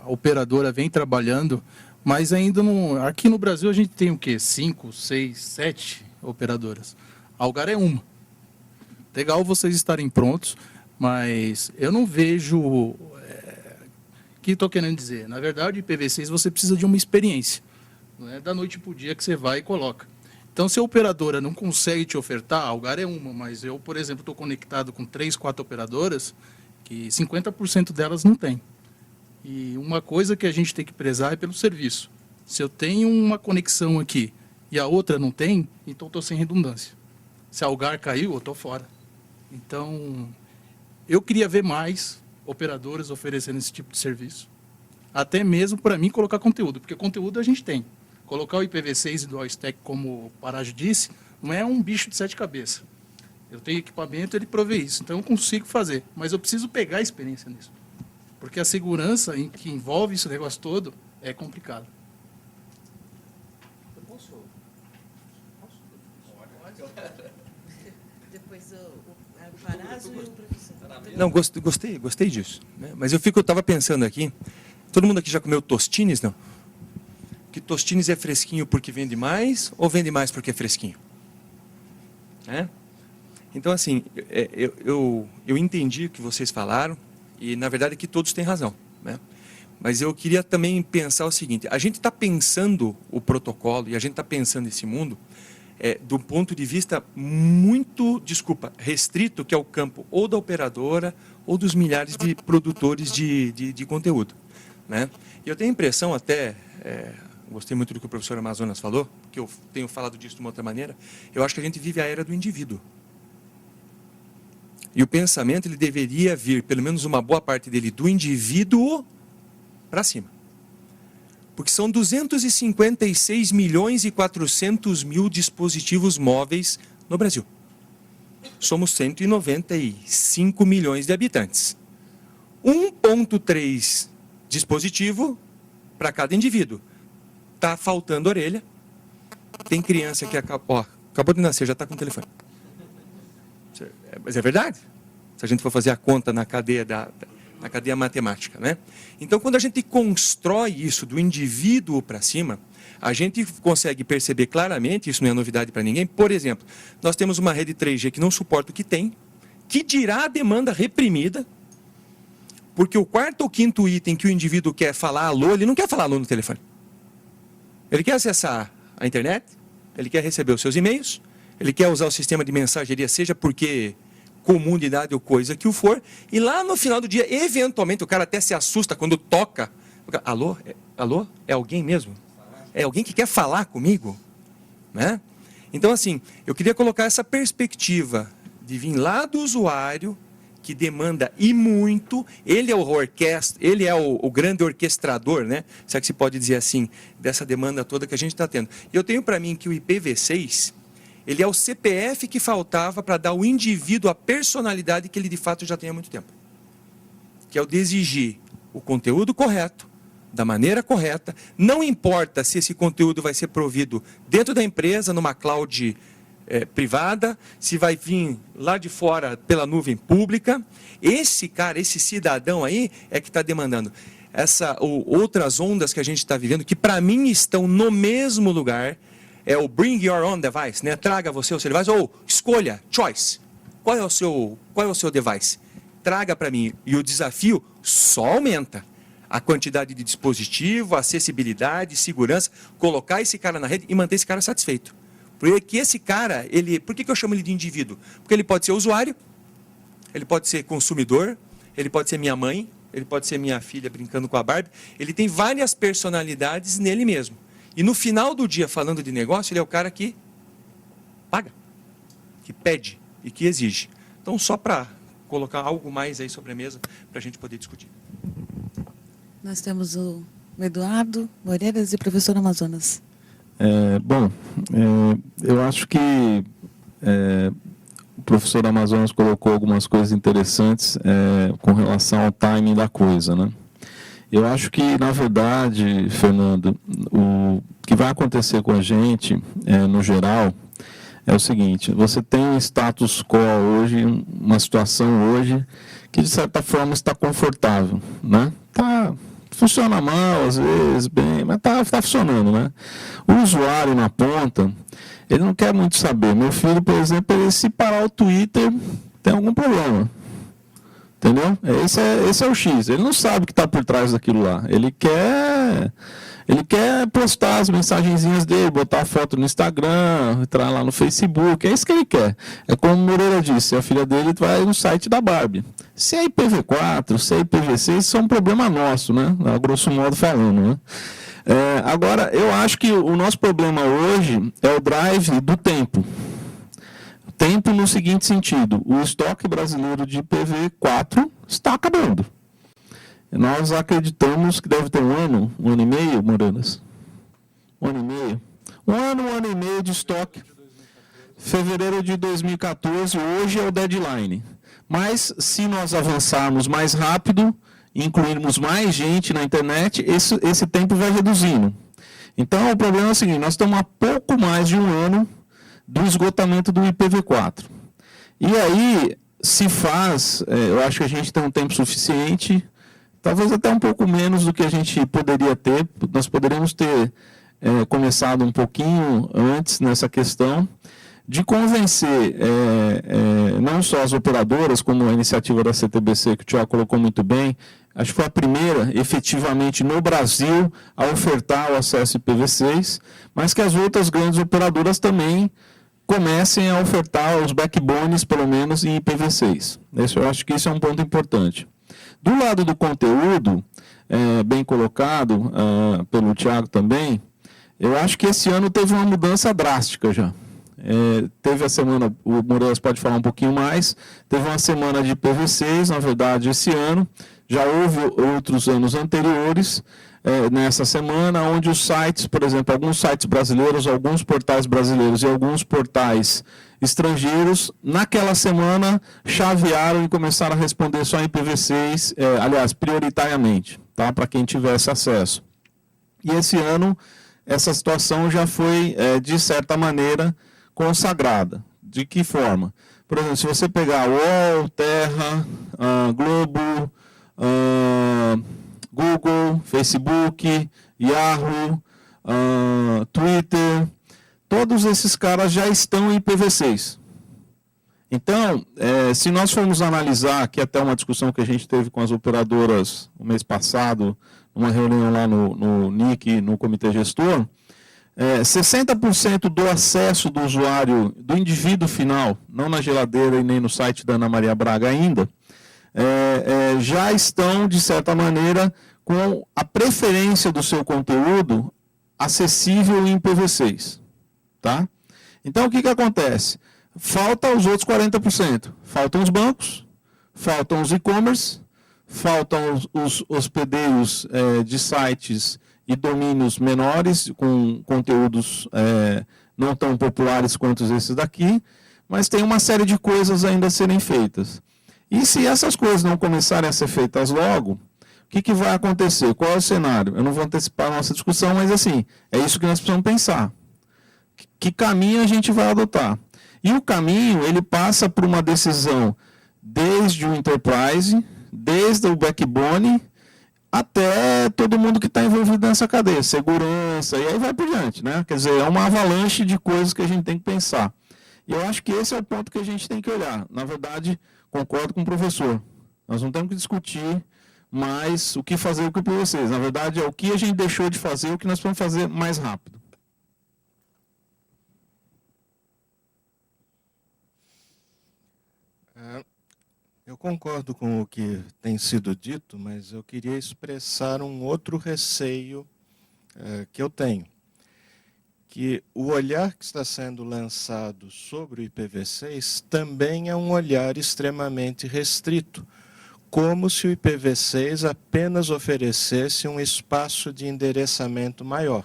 I: a operadora vem trabalhando, mas ainda não... Aqui no Brasil a gente tem o quê? 5, 6, 7 operadoras. A Algar é uma. Legal vocês estarem prontos, mas eu não vejo... O que estou querendo dizer? Na verdade, IPv6 você precisa de uma experiência. Não é da noite para o dia que você vai e coloca. Então, se a operadora não consegue te ofertar, a Algar é uma, mas eu, por exemplo, estou conectado com 3, 4 operadoras que 50% delas não tem. E uma coisa que a gente tem que prezar é pelo serviço. Se eu tenho uma conexão aqui e a outra não tem, então estou sem redundância. Se a Algar caiu, eu estou fora. Então, eu queria ver mais operadoras oferecendo esse tipo de serviço. Até mesmo para mim colocar conteúdo, porque conteúdo a gente tem. Colocar o IPv6 e Dual Stack, como o Parágio disse, não é um bicho de 7 cabeças. Eu tenho equipamento, ele provê isso. Então, eu consigo fazer. Mas eu preciso pegar a experiência nisso. Porque a segurança que envolve esse negócio todo é complicado.
A: Depois o Parágio e o professor.
B: Não, gostei disso. Né? Mas eu estava pensando aqui, todo mundo aqui já comeu tostines, não? Que tostines é fresquinho porque vende mais ou vende mais porque é fresquinho? Então, assim, eu entendi o que vocês falaram e, na verdade, aqui todos têm razão. Né? Mas eu queria também pensar o seguinte, a gente está pensando o protocolo e a gente está pensando esse mundo do ponto de vista muito, restrito, que é o campo ou da operadora ou dos milhares de produtores de conteúdo. Né? E eu tenho a impressão até... gostei muito do que o professor Amazonas falou, que eu tenho falado disso de uma outra maneira, eu acho que a gente vive a era do indivíduo. E o pensamento ele deveria vir, pelo menos uma boa parte dele, do indivíduo para cima. Porque são 256 milhões e 400 mil dispositivos móveis no Brasil. Somos 195 milhões de habitantes. 1,3 dispositivo para cada indivíduo. Está faltando orelha. Tem criança que acabou de nascer, já está com o telefone. Mas é verdade. Se a gente for fazer a conta na cadeia na cadeia matemática, né? Então, quando a gente constrói isso do indivíduo para cima, a gente consegue perceber claramente, isso não é novidade para ninguém, por exemplo, nós temos uma rede 3G que não suporta o que tem, que dirá a demanda reprimida, porque o quarto ou quinto item que o indivíduo quer falar alô, ele não quer falar alô no telefone. Ele quer acessar a internet, ele quer receber os seus e-mails, ele quer usar o sistema de mensageria, seja porque comunidade ou coisa que o for, e lá no final do dia, eventualmente, o cara até se assusta quando toca. Alô? Alô? É alguém mesmo? É alguém que quer falar comigo? Né? Então, assim, eu queria colocar essa perspectiva de vir lá do usuário, que demanda e muito, ele é o grande orquestrador, né? Se é que se pode dizer assim, dessa demanda toda que a gente está tendo. E eu tenho para mim que o IPv6, ele é o CPF que faltava para dar ao indivíduo a personalidade que ele de fato já tem há muito tempo. Que é o de exigir o conteúdo correto, da maneira correta, não importa se esse conteúdo vai ser provido dentro da empresa, numa cloud privada, se vai vir lá de fora pela nuvem pública. Esse cara, esse cidadão aí é que está demandando. Outras ondas que a gente está vivendo, que para mim estão no mesmo lugar, é o bring your own device, né? Traga você o seu device, ou escolha, choice. Qual é o seu device? Traga para mim. E o desafio só aumenta. A quantidade de dispositivo, acessibilidade, segurança, colocar esse cara na rede e manter esse cara satisfeito. Porque esse cara, por que eu chamo ele de indivíduo? Porque ele pode ser usuário, ele pode ser consumidor, ele pode ser minha mãe, ele pode ser minha filha brincando com a Barbie. Ele tem várias personalidades nele mesmo. E no final do dia, falando de negócio, ele é o cara que paga, que pede e que exige. Então, só para colocar algo mais aí sobre a mesa, para a gente poder discutir.
A: Nós temos o Eduardo Moreiras e o professor Amazonas.
F: Eu acho que o professor Amazonas colocou algumas coisas interessantes com relação ao timing da coisa, né? Eu acho que, na verdade, Fernando, o que vai acontecer com a gente, no geral, é o seguinte: você tem um status quo hoje, uma situação hoje, que de certa forma está confortável, né? Funciona mal, às vezes, bem, mas está funcionando, né? O usuário na ponta, ele não quer muito saber. Meu filho, por exemplo, ele, se parar o Twitter, tem algum problema. Entendeu? Esse é o X. Ele não sabe o que está por trás daquilo lá. Ele quer postar as mensagenzinhas dele, botar a foto no Instagram, entrar lá no Facebook. É isso que ele quer. É como o Moreira disse, a filha dele vai no site da Barbie. Se é IPv4, se é IPv6, isso é um problema nosso, né? A grosso modo falando, né? Agora, eu acho que o nosso problema hoje é o drive do tempo. Tempo no seguinte sentido: o estoque brasileiro de IPv4 está acabando. Nós acreditamos que deve ter um ano e meio, Morenas? Um ano e meio de estoque. Fevereiro de 2014, hoje é o deadline. Mas, se nós avançarmos mais rápido, incluirmos mais gente na internet, esse tempo vai reduzindo. Então, o problema é o seguinte: nós estamos há pouco mais de um ano do esgotamento do IPv4. E aí se faz, eu acho que a gente tem um tempo suficiente, talvez até um pouco menos do que a gente poderia ter. Nós poderíamos ter começado um pouquinho antes nessa questão, de convencer não só as operadoras, como a iniciativa da CTBC, que o Tiago colocou muito bem. Acho que foi a primeira, efetivamente, no Brasil, a ofertar o acesso IPv6, mas que as outras grandes operadoras também comecem a ofertar os backbones, pelo menos, em IPv6. Eu acho que isso é um ponto importante. Do lado do conteúdo, bem colocado pelo Tiago também, eu acho que esse ano teve uma mudança drástica já. Teve a semana, o Moreira pode falar um pouquinho mais, teve uma semana de IPv6, na verdade, esse ano. Já houve outros anos anteriores, nessa semana, onde os sites, por exemplo, alguns sites brasileiros, alguns portais brasileiros e alguns portais estrangeiros, naquela semana, chavearam e começaram a responder só em IPv6, aliás, prioritariamente, tá? Para quem tivesse acesso. E esse ano, essa situação já foi, de certa maneira, consagrada. De que forma? Por exemplo, se você pegar UOL, Terra, Globo, Google, Facebook, Yahoo, Twitter, todos esses caras já estão em IPv6. Então, se nós formos analisar, que até uma discussão que a gente teve com as operadoras no mês passado, numa reunião lá no NIC, no Comitê Gestor, 60% do acesso do usuário, do indivíduo final, não na geladeira e nem no site da Ana Maria Braga ainda, já estão, de certa maneira, com a preferência do seu conteúdo acessível em IPv6. Tá? Então, o que acontece? Falta os outros 40%. Faltam os bancos, faltam os e-commerce, faltam os hospedeiros de sites e domínios menores, com conteúdos não tão populares quanto esses daqui, mas tem uma série de coisas ainda a serem feitas. E se essas coisas não começarem a ser feitas logo, o que vai acontecer? Qual é o cenário? Eu não vou antecipar a nossa discussão, mas assim, é isso que nós precisamos pensar. Que caminho a gente vai adotar? E o caminho, ele passa por uma decisão desde o enterprise, desde o backbone, até todo mundo que está envolvido nessa cadeia, segurança, e aí vai por diante, né? Quer dizer, é uma avalanche de coisas que a gente tem que pensar. E eu acho que esse é o ponto que a gente tem que olhar. Na verdade, concordo com o professor. Nós não temos que discutir mais o que fazer com vocês. Na verdade, é o que a gente deixou de fazer, o que nós podemos fazer mais rápido.
K: Eu concordo com o que tem sido dito, mas eu queria expressar um outro receio que eu tenho. Que o olhar que está sendo lançado sobre o IPv6 também é um olhar extremamente restrito, como se o IPv6 apenas oferecesse um espaço de endereçamento maior.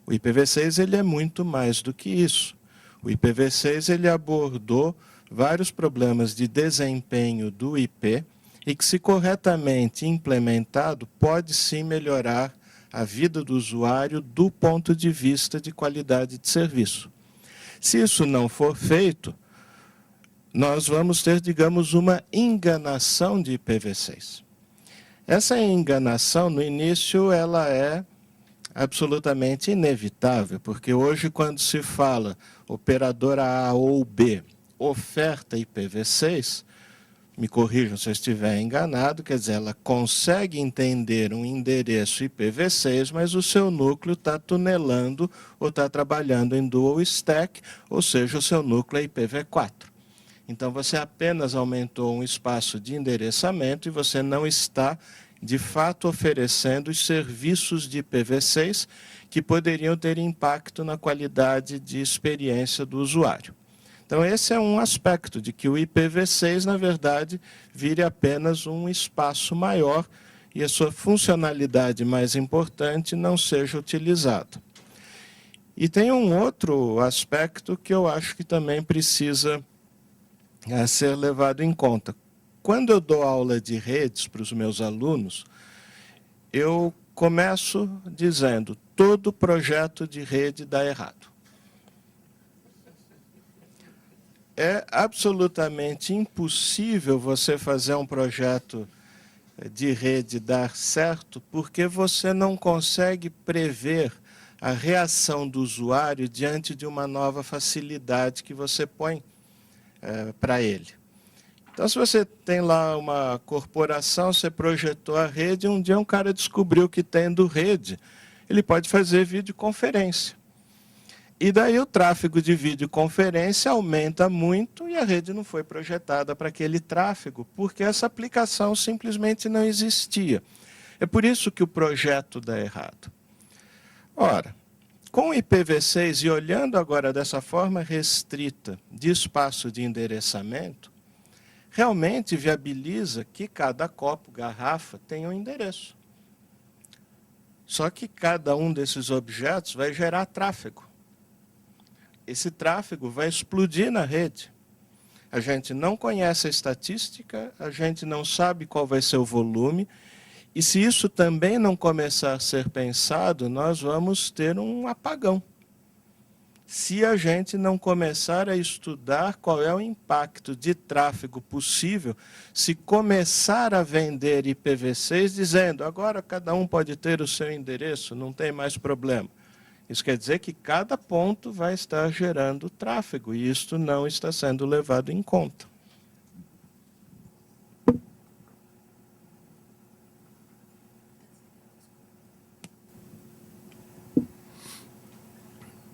K: O IPv6 ele é muito mais do que isso. O IPv6 ele abordou vários problemas de desempenho do IP e que, se corretamente implementado, pode sim melhorar a vida do usuário do ponto de vista de qualidade de serviço. Se isso não for feito, nós vamos ter, digamos, uma enganação de IPv6. Essa enganação, no início, ela é absolutamente inevitável, porque hoje, quando se fala operadora A ou B oferta IPv6, me corrijam se eu estiver enganado, quer dizer, ela consegue entender um endereço IPv6, mas o seu núcleo está tunelando ou está trabalhando em dual stack, ou seja, o seu núcleo é IPv4. Então, você apenas aumentou um espaço de endereçamento e você não está, de fato, oferecendo os serviços de IPv6 que poderiam ter impacto na qualidade de experiência do usuário. Então, esse é um aspecto de que o IPv6, na verdade, vire apenas um espaço maior e a sua funcionalidade mais importante não seja utilizada. E tem um outro aspecto que eu acho que também precisa ser levado em conta. Quando eu dou aula de redes para os meus alunos, eu começo dizendo: todo projeto de rede dá errado. É absolutamente impossível você fazer um projeto de rede dar certo, porque você não consegue prever a reação do usuário diante de uma nova facilidade que você põe para ele. Então, se você tem lá uma corporação, você projetou a rede, um dia um cara descobriu que tendo rede, ele pode fazer videoconferência. E daí o tráfego de videoconferência aumenta muito e a rede não foi projetada para aquele tráfego, porque essa aplicação simplesmente não existia. É por isso que o projeto dá errado. Ora, com o IPv6 e olhando agora dessa forma restrita de espaço de endereçamento, realmente viabiliza que cada copo, garrafa, tenha um endereço. Só que cada um desses objetos vai gerar tráfego. Esse tráfego vai explodir na rede. A gente não conhece a estatística, a gente não sabe qual vai ser o volume, e se isso também não começar a ser pensado, nós vamos ter um apagão. Se a gente não começar a estudar qual é o impacto de tráfego possível, se começar a vender IPv6 dizendo: agora cada um pode ter o seu endereço, não tem mais problema. Isso quer dizer que cada ponto vai estar gerando tráfego, e isto não está sendo levado em conta.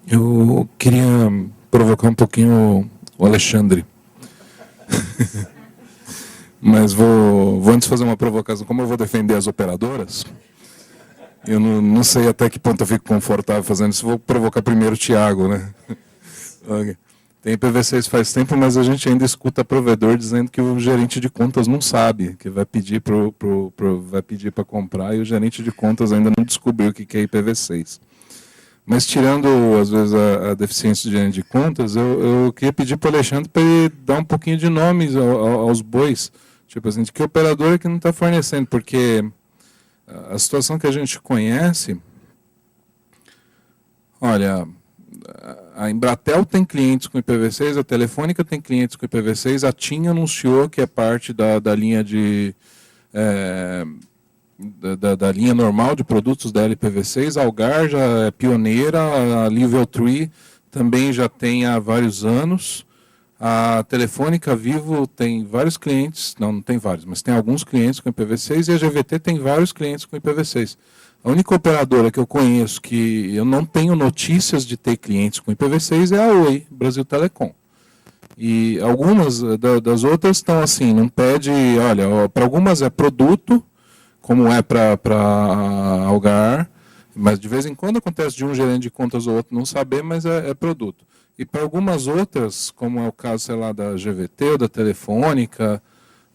G: Eu queria provocar um pouquinho o Alexandre. Mas vou antes fazer uma provocação. Como eu vou defender as operadoras, eu não sei até que ponto eu fico confortável fazendo isso. Vou provocar primeiro o Thiago, né? Okay. Tem IPv6 faz tempo, mas a gente ainda escuta provedor dizendo que o gerente de contas não sabe, que vai pedir para comprar, e o gerente de contas ainda não descobriu o que é IPv6. Mas tirando, às vezes, a deficiência de gerente de contas, eu queria pedir para o Alexandre para ele dar um pouquinho de nomes aos bois. Tipo assim, de que operadora que não está fornecendo, porque a situação que a gente conhece, olha, a Embratel tem clientes com IPv6, a Telefônica tem clientes com IPv6, a TIM anunciou que é parte da linha de... Da linha normal de produtos da IPv6, a Algar já é pioneira, a Level 3 também já tem há vários anos, a Telefônica Vivo tem vários clientes, não tem vários, mas tem alguns clientes com IPv6, e a GVT tem vários clientes com IPv6. A única operadora que eu conheço que eu não tenho notícias de ter clientes com IPv6 é a Oi, Brasil Telecom. E algumas das outras estão assim, não pede, olha, para algumas é produto, como é para Algar, mas de vez em quando acontece de um gerente de contas ou outro não saber, mas é produto. E para algumas outras, como é o caso, sei lá, da GVT ou da Telefônica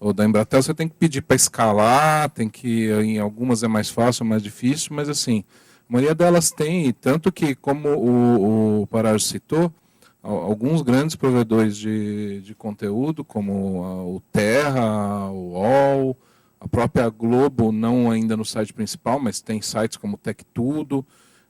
G: ou da Embratel, você tem que pedir para escalar, tem que, em algumas é mais fácil, mais difícil, mas assim, a maioria delas tem, tanto que, como o Parajo citou, alguns grandes provedores de conteúdo, como o Terra, o UOL, a própria Globo, não ainda no site principal, mas tem sites como TecTudo,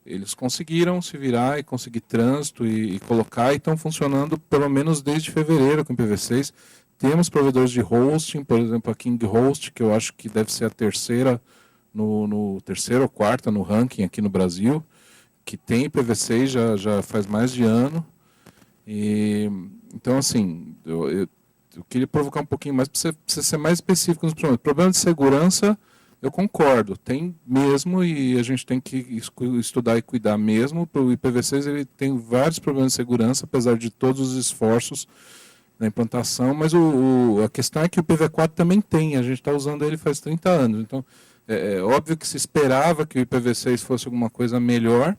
G: eles conseguiram se virar e conseguir trânsito e colocar, e estão funcionando pelo menos desde fevereiro com o IPv6. Temos provedores de hosting, por exemplo, a King Host, que eu acho que deve ser a terceira, terceira ou quarta no ranking aqui no Brasil, que tem IPv6 já faz mais de ano. Então, assim, eu queria provocar um pouquinho mais, para você ser mais específico nos problemas. Problema de segurança, eu concordo, tem mesmo, e a gente tem que estudar e cuidar mesmo. O IPv6 ele tem vários problemas de segurança, apesar de todos os esforços na implantação, mas a questão é que o IPv4 também tem, a gente está usando ele faz 30 anos. Então, é óbvio que se esperava que o IPv6 fosse alguma coisa melhor,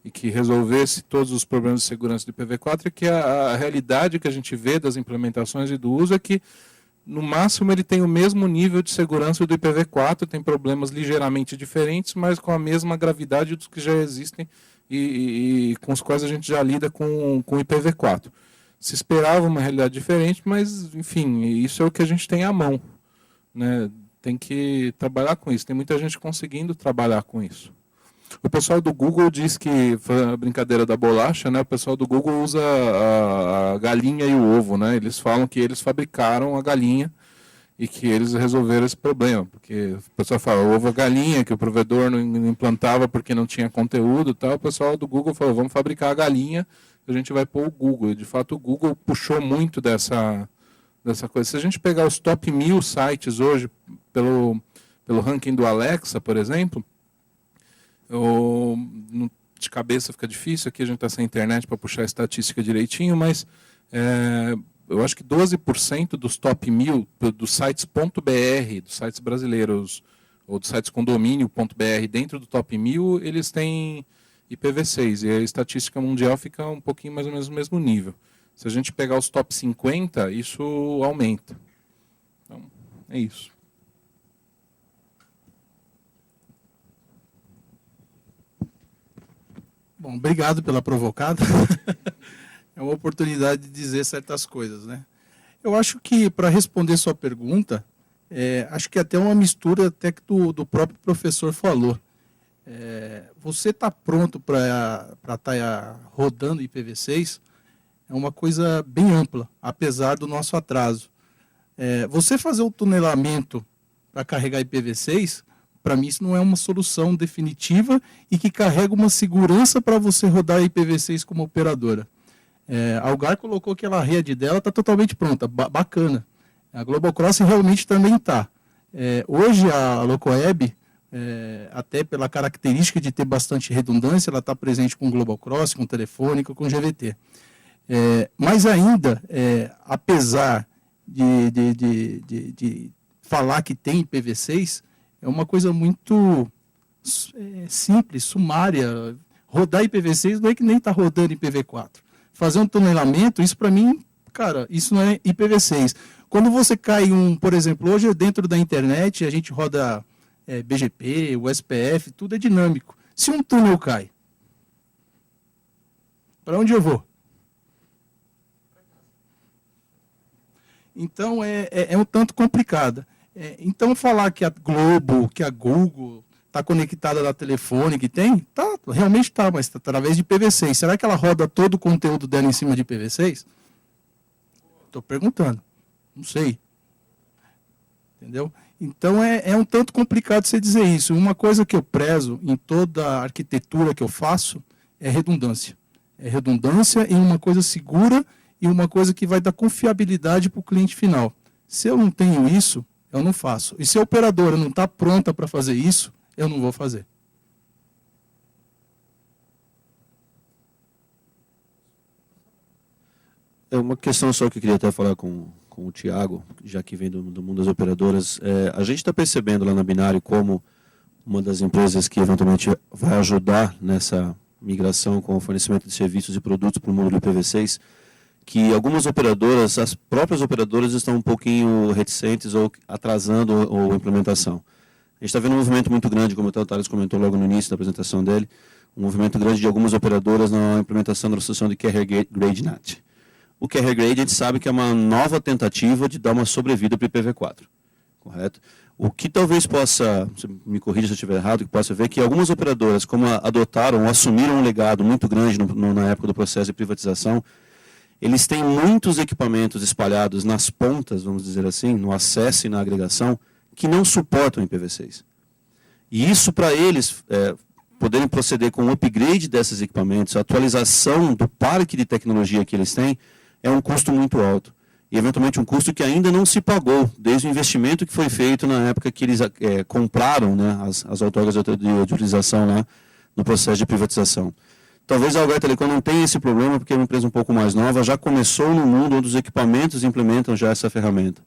G: e que resolvesse todos os problemas de segurança do IPv4, e que a realidade que a gente vê das implementações e do uso é que, no máximo, ele tem o mesmo nível de segurança do IPv4, tem problemas ligeiramente diferentes, mas com a mesma gravidade dos que já existem e com os quais a gente já lida com o IPv4. Se esperava uma realidade diferente, mas, enfim, isso é o que a gente tem à mão, né? Tem que trabalhar com isso, tem muita gente conseguindo trabalhar com isso. O pessoal do Google diz que, foi a brincadeira da bolacha, né? O pessoal do Google usa a galinha e o ovo, né? Eles falam que eles fabricaram a galinha e que eles resolveram esse problema, porque o pessoal fala, o ovo é galinha, que o provedor não implantava porque não tinha conteúdo e tal. O pessoal do Google falou, vamos fabricar a galinha, a gente vai pôr o Google. E, de fato, o Google puxou muito dessa coisa. Se a gente pegar os top 1000 sites hoje, pelo ranking do Alexa, por exemplo, de cabeça fica difícil, aqui a gente está sem internet para puxar a estatística direitinho, mas eu acho que 12% dos top 1000 dos sites .br, dos sites brasileiros, ou dos sites com domínio.br, dentro do top 1000, eles têm IPv6, e a estatística mundial fica um pouquinho mais ou menos no mesmo nível. Se a gente pegar os top 50, isso aumenta. Então, é isso.
I: Bom, obrigado pela provocada. É uma oportunidade de dizer certas coisas, né? Eu acho que, para responder sua pergunta, acho que até uma mistura até que do próprio professor falou. Você está pronto para estar rodando IPv6 é uma coisa bem ampla, apesar do nosso atraso. Você fazer o tunelamento para carregar IPv6, para mim isso não é uma solução definitiva e que carrega uma segurança para você rodar IPv6 como operadora. A Algar colocou que a rede dela está totalmente pronta, bacana. A Global Crossing realmente também está. Hoje a LocalWeb, até pela característica de ter bastante redundância, ela está presente com Global Crossing, com Telefônica, com GVT. Mas ainda, apesar de falar que tem IPv6, é uma coisa muito simples, sumária. Rodar IPv6 não é que nem está rodando IPv4. Fazer um tunelamento, isso para mim, cara, isso não é IPv6. Quando você cai por exemplo, hoje dentro da internet, a gente roda BGP, o SPF, tudo é dinâmico. Se um túnel cai, para onde eu vou? Então, é um tanto complicada. Então, falar que a Globo, que a Google está conectada na telefone que tem, realmente está, mas está através de IPv6. Será que ela roda todo o conteúdo dela em cima de IPv6? Estou perguntando. Não sei. Entendeu? Então, é um tanto complicado você dizer isso. Uma coisa que eu prezo em toda a arquitetura que eu faço é redundância. É redundância em uma coisa segura e uma coisa que vai dar confiabilidade para o cliente final. Se eu não tenho isso, eu não faço. E se a operadora não está pronta para fazer isso, eu não vou fazer.
H: É uma questão só que eu queria até falar com o Thiago, já que vem do mundo das operadoras. A gente está percebendo lá na Binário como uma das empresas que eventualmente vai ajudar nessa migração com o fornecimento de serviços e produtos para o mundo do IPv6, que algumas operadoras, as próprias operadoras, estão um pouquinho reticentes ou atrasando a implementação. A gente está vendo um movimento muito grande, como o Thales comentou logo no início da apresentação dele, um movimento grande de algumas operadoras na implementação da solução de Carrier Grade NAT. O Carrier Grade, a gente sabe que é uma nova tentativa de dar uma sobrevida para o IPv4, correto? O que talvez possa, me corrija se eu estiver errado, que possa ver que algumas operadoras, como adotaram ou assumiram um legado muito grande na época do processo de privatização, eles têm muitos equipamentos espalhados nas pontas, vamos dizer assim, no acesso e na agregação, que não suportam IPv6. E isso, para eles poderem proceder com o upgrade desses equipamentos, a atualização do parque de tecnologia que eles têm, é um custo muito alto. E, eventualmente, um custo que ainda não se pagou, desde o investimento que foi feito na época que eles compraram, né, as outorgas de utilização lá no processo de privatização. Talvez a Algar Telecom não tenha esse problema, porque é uma empresa um pouco mais nova, já começou no mundo onde os equipamentos implementam já essa ferramenta.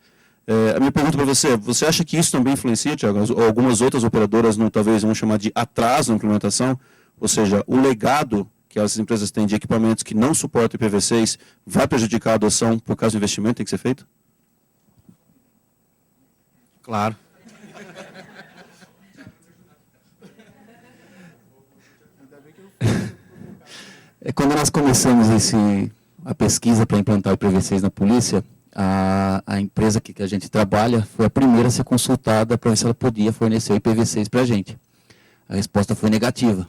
H: A minha pergunta para você, você acha que isso também influencia, Thiago, algumas outras operadoras, talvez vamos chamar de atraso na implementação, ou seja, o legado que as empresas têm de equipamentos que não suportam IPv6 vai prejudicar a adoção por causa do investimento que tem que ser feito?
C: Claro.
J: Quando nós começamos a pesquisa para implantar o IPv6 na polícia, a empresa que a gente trabalha foi a primeira a ser consultada para ver se ela podia fornecer o IPv6 para a gente. A resposta foi negativa.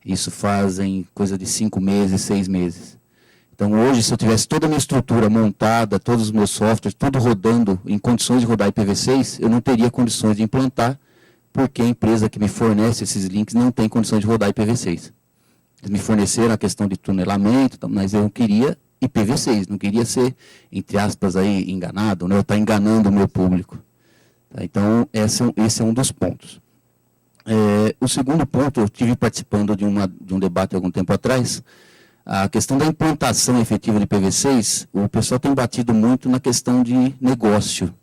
J: Isso fazem coisa de 5 meses, 6 meses. Então hoje, se eu tivesse toda a minha estrutura montada, todos os meus softwares, tudo rodando em condições de rodar IPv6, eu não teria condições de implantar, porque a empresa que me fornece esses links não tem condições de rodar IPv6. Eles me forneceram a questão de tunelamento, mas eu não queria IPv6, não queria ser, entre aspas, aí, enganado, né? Eu estar enganando o meu público. Tá? Então, esse é um dos pontos. O segundo ponto, eu estive participando de um debate há algum tempo atrás, a questão da implantação efetiva de IPv6, o pessoal tem batido muito na questão de negócio.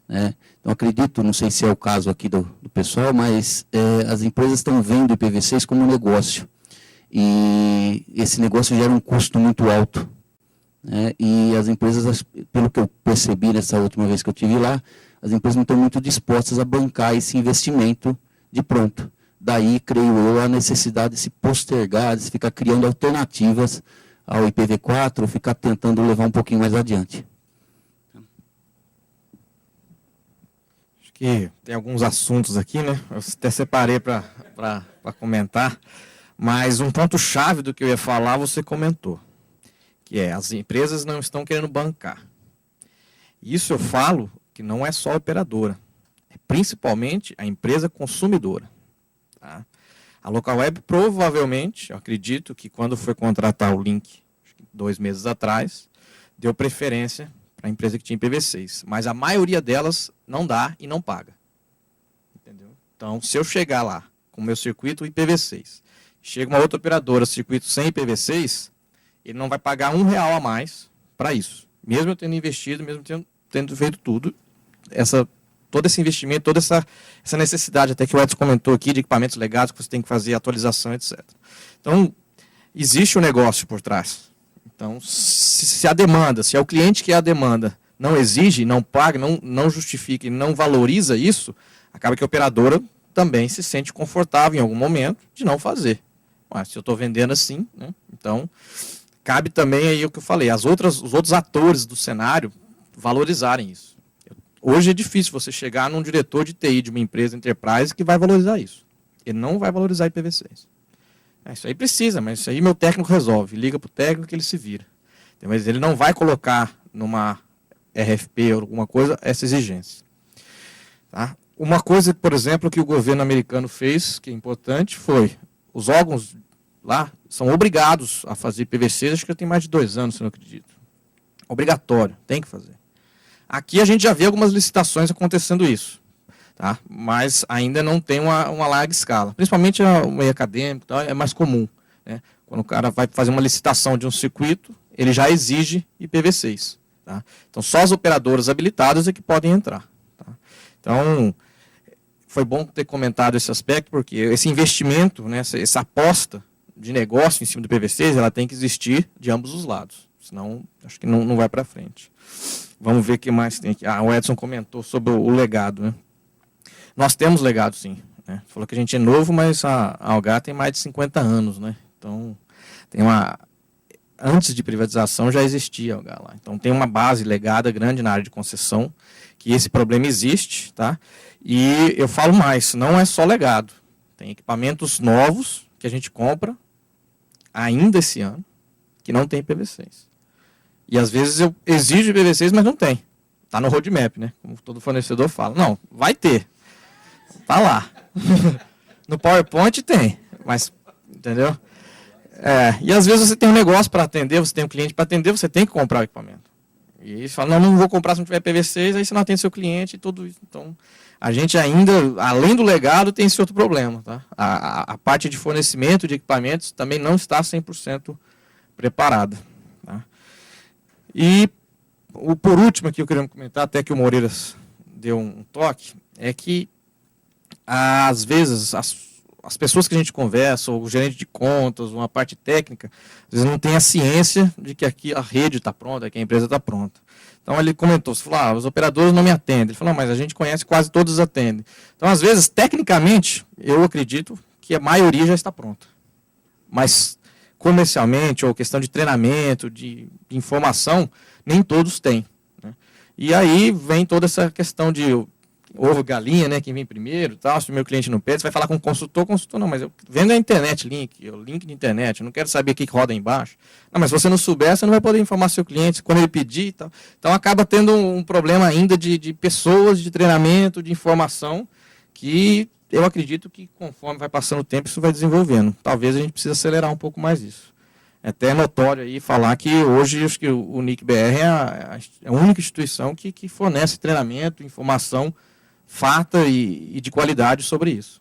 J: Né? Então, acredito, não sei se é o caso aqui do pessoal, mas as empresas estão vendo o IPv6 como um negócio. E esse negócio gera um custo muito alto. Né? E as empresas, pelo que eu percebi nessa última vez que eu estive lá, as empresas não estão muito dispostas a bancar esse investimento de pronto. Daí, creio eu, a necessidade de se postergar, de se ficar criando alternativas ao IPv4, ou ficar tentando levar um pouquinho mais adiante.
C: Acho que tem alguns assuntos aqui, né? Eu até separei para comentar, mas um ponto-chave do que eu ia falar, você comentou, que as empresas não estão querendo bancar. Isso eu falo que não é só a operadora, é principalmente a empresa consumidora. Tá? A Local Web provavelmente, eu acredito que quando foi contratar o link, 2 meses atrás, deu preferência para a empresa que tinha IPv6. Mas a maioria delas não dá e não paga. Entendeu? Então, se eu chegar lá com o meu circuito IPv6, chega uma outra operadora, circuito sem IPv6, ele não vai pagar R$1 a mais para isso. Mesmo eu tendo investido, mesmo tendo feito tudo, todo esse investimento, toda essa necessidade, até que o Edson comentou aqui, de equipamentos legados, que você tem que fazer atualização, etc. Então, existe um negócio por trás. Então, se a demanda, se é o cliente que é a demanda, não exige, não paga, não justifica e não valoriza isso, acaba que a operadora também se sente confortável em algum momento de não fazer. Mas se eu estou vendendo assim, né, então cabe também aí o que eu falei, os outros atores do cenário valorizarem isso. Hoje é difícil você chegar num diretor de TI de uma empresa enterprise que vai valorizar isso. Ele não vai valorizar IPv6. Isso aí precisa, mas isso aí meu técnico resolve. Liga para o técnico que ele se vira. Mas ele não vai colocar numa RFP ou alguma coisa essa exigência. Tá? Uma coisa, por exemplo, que o governo americano fez, que é importante, foi os órgãos lá são obrigados a fazer IPv6, acho que já tem mais de 2 anos, se não acredito. Obrigatório, tem que fazer. Aqui a gente já vê algumas licitações acontecendo isso, tá? Mas ainda não tem uma larga escala. Principalmente o meio acadêmico, tá? É mais comum. Né? Quando o cara vai fazer uma licitação de um circuito, ele já exige IPv6. Tá? Então, só as operadoras habilitadas é que podem entrar. Tá? Então, foi bom ter comentado esse aspecto, porque esse investimento, né, essa aposta de negócio em cima do IPv6, ela tem que existir de ambos os lados. Senão, acho que não vai para frente. Vamos ver o que mais tem aqui. O Edson comentou sobre o legado. Né? Nós temos legado, sim. né? Falou que a gente é novo, mas a Algar tem mais de 50 anos, né? Então, antes de privatização já existia a Algar lá. Então, tem uma base legada grande na área de concessão, que esse problema existe, tá? E eu falo mais, não é só legado. Tem equipamentos novos que a gente compra ainda esse ano, que não tem IPv6. E às vezes eu exijo IPv6, mas não tem. Está no roadmap, né? Como todo fornecedor fala. Não, vai ter. Está lá. No PowerPoint tem, mas, entendeu? E às vezes você tem um negócio para atender, você tem um cliente para atender, você tem que comprar o equipamento. E aí você fala, não vou comprar se não tiver IPv6, aí você não atende seu cliente e tudo isso. Então, a gente ainda, além do legado, tem esse outro problema. Tá? A parte de fornecimento de equipamentos também não está 100% preparada. Tá? E, por último, aqui eu queria comentar, até que o Moreiras deu um toque, é que, às vezes, as pessoas que a gente conversa, ou o gerente de contas, uma parte técnica, às vezes não tem a ciência de que aqui a rede está pronta, que a empresa está pronta. Então ele comentou, você falou, os operadores não me atendem. Ele falou, não, mas a gente conhece, quase todos atendem. Então, às vezes, tecnicamente, eu acredito que a maioria já está pronta. Mas, comercialmente, ou questão de treinamento, de informação, nem todos têm. Né? E aí vem toda essa questão de ovo, galinha, né, quem vem primeiro, tal, se o meu cliente não pede, você vai falar com o consultor não, mas eu vendo a internet, o link de internet, eu não quero saber o que roda embaixo. Não, mas se você não souber, você não vai poder informar seu cliente quando ele pedir e tal. Então acaba tendo um problema ainda de pessoas, de treinamento, de informação, que eu acredito que conforme vai passando o tempo, isso vai desenvolvendo. Talvez a gente precise acelerar um pouco mais isso. É até notório aí falar que hoje acho que o NIC-BR é a única instituição que fornece treinamento, informação farta e de qualidade sobre isso.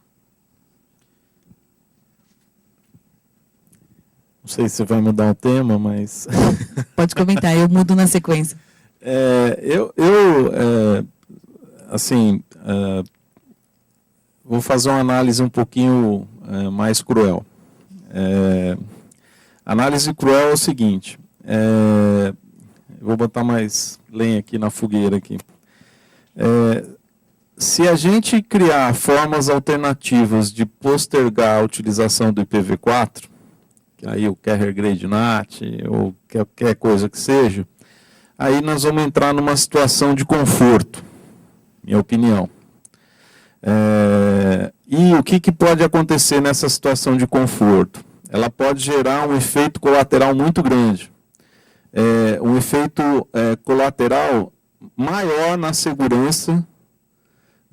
F: Não sei se você vai mudar o tema, mas...
A: Pode comentar, eu mudo na sequência.
F: Vou fazer uma análise um pouquinho mais cruel. Análise cruel é o seguinte, vou botar mais lenha aqui na fogueira aqui. Se a gente criar formas alternativas de postergar a utilização do IPv4, que aí o Carrier Grade NAT, ou qualquer coisa que seja, aí nós vamos entrar numa situação de conforto, minha opinião. E o que pode acontecer nessa situação de conforto? Ela pode gerar um efeito colateral muito grande. Um efeito colateral maior na segurança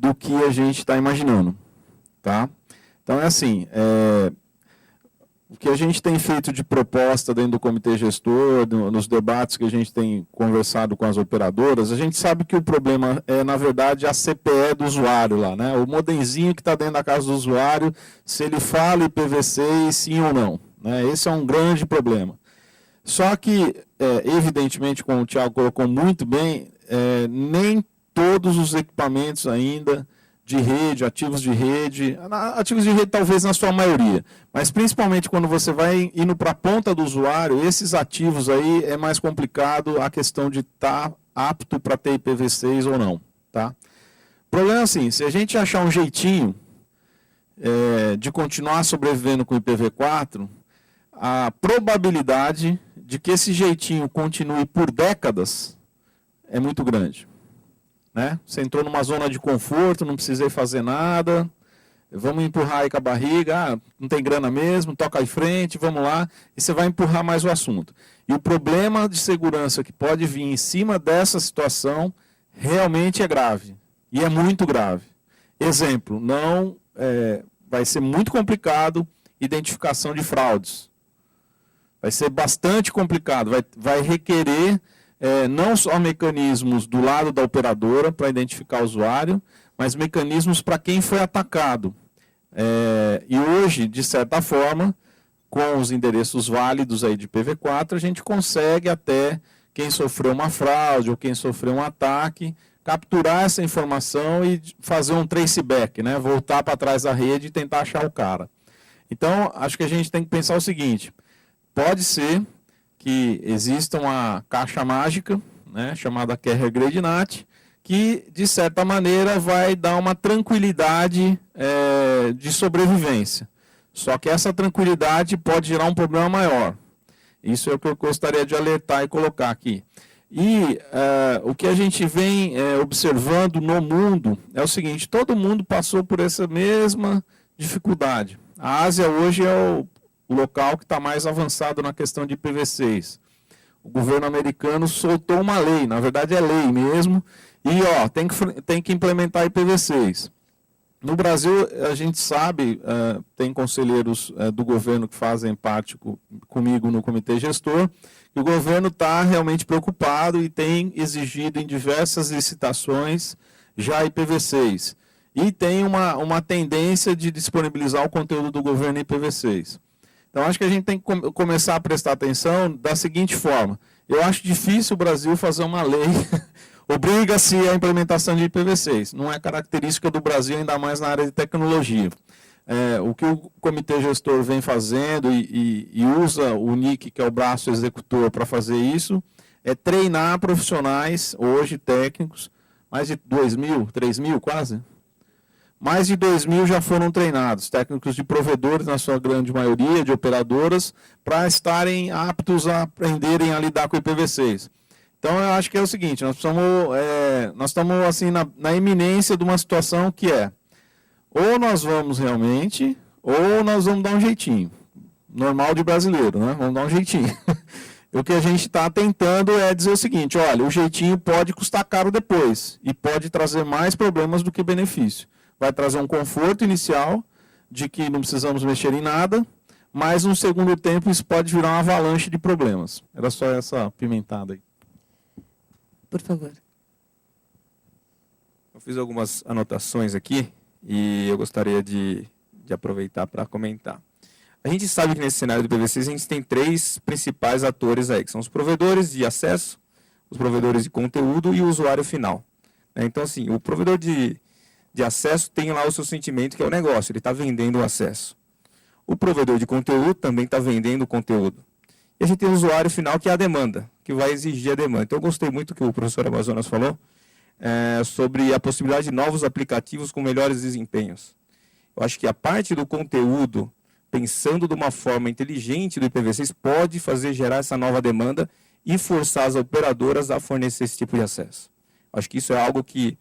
F: do que a gente está imaginando. Tá? Então, é assim, o que a gente tem feito de proposta dentro do comitê gestor, nos debates que a gente tem conversado com as operadoras, a gente sabe que o problema é, na verdade, a CPE do usuário lá, né? O modemzinho que está dentro da casa do usuário, se ele fala IPv6, sim ou não. Né? Esse é um grande problema. Só que, evidentemente, como o Thiago colocou muito bem, nem todos os equipamentos ainda de rede, ativos de rede talvez na sua maioria, mas principalmente quando você vai indo para a ponta do usuário, esses ativos aí é mais complicado a questão de estar apto para ter IPv6 ou não. Tá? O problema é assim, se a gente achar um jeitinho de continuar sobrevivendo com o IPv4, a probabilidade de que esse jeitinho continue por décadas é muito grande. Né? Você entrou numa zona de conforto, não precisei fazer nada, vamos empurrar aí com a barriga, não tem grana mesmo, toca aí frente, vamos lá, e você vai empurrar mais o assunto. E o problema de segurança que pode vir em cima dessa situação realmente é grave, e é muito grave. Exemplo, vai ser muito complicado identificação de fraudes. Vai ser bastante complicado, vai requerer não só mecanismos do lado da operadora para identificar o usuário, mas mecanismos para quem foi atacado. E hoje, de certa forma, com os endereços válidos aí de IPv4, a gente consegue até quem sofreu uma fraude ou quem sofreu um ataque, capturar essa informação e fazer um traceback, né? Voltar para trás da rede e tentar achar o cara. Então, acho que a gente tem que pensar o seguinte, pode ser que exista uma caixa mágica, né, chamada Carrier Grade NAT, que, de certa maneira, vai dar uma tranquilidade de sobrevivência. Só que essa tranquilidade pode gerar um problema maior. Isso é o que eu gostaria de alertar e colocar aqui. E o que a gente vem observando no mundo é o seguinte: todo mundo passou por essa mesma dificuldade. A Ásia hoje é o local que está mais avançado na questão de IPv6. O governo americano soltou uma lei, na verdade é lei mesmo, e tem que implementar IPv6. No Brasil, a gente sabe, tem conselheiros do governo que fazem parte comigo no comitê gestor, que o governo está realmente preocupado e tem exigido em diversas licitações já IPv6. E tem uma tendência de disponibilizar o conteúdo do governo em IPv6. Então, acho que a gente tem que começar a prestar atenção da seguinte forma: eu acho difícil o Brasil fazer uma lei obriga-se a implementação de IPv6. Não é característica do Brasil, ainda mais na área de tecnologia. O que o comitê gestor vem fazendo e usa o NIC, que é o braço executor, para fazer isso, é treinar profissionais, hoje técnicos, mais de 2.000, 3.000 quase? Mais de 2.000 já foram treinados, técnicos de provedores, na sua grande maioria, de operadoras, para estarem aptos a aprenderem a lidar com o IPv6. Então, eu acho que é o seguinte: nós estamos assim, na iminência de uma situação que ou nós vamos realmente, ou nós vamos dar um jeitinho. Normal de brasileiro, né? Vamos dar um jeitinho. O que a gente está tentando é dizer o seguinte: olha, o jeitinho pode custar caro depois, e pode trazer mais problemas do que benefício. Vai trazer um conforto inicial, de que não precisamos mexer em nada, mas no segundo tempo isso pode virar uma avalanche de problemas. Era só essa pimentada aí.
A: Por favor.
D: Eu fiz algumas anotações aqui e eu gostaria de aproveitar para comentar. A gente sabe que nesse cenário do IPv6 a gente tem 3 principais atores aí, que são os provedores de acesso, os provedores de conteúdo e o usuário final. Então, assim, o provedor de acesso tem lá o seu sentimento, que é o negócio, ele está vendendo o acesso. O provedor de conteúdo também está vendendo o conteúdo. E a gente tem o usuário final, que é a demanda, que vai exigir a demanda. Então, eu gostei muito do que o professor Amazonas falou sobre a possibilidade de novos aplicativos com melhores desempenhos. Eu acho que a parte do conteúdo, pensando de uma forma inteligente do IPv6, pode gerar essa nova demanda e forçar as operadoras a fornecer esse tipo de acesso. Eu acho que isso é algo que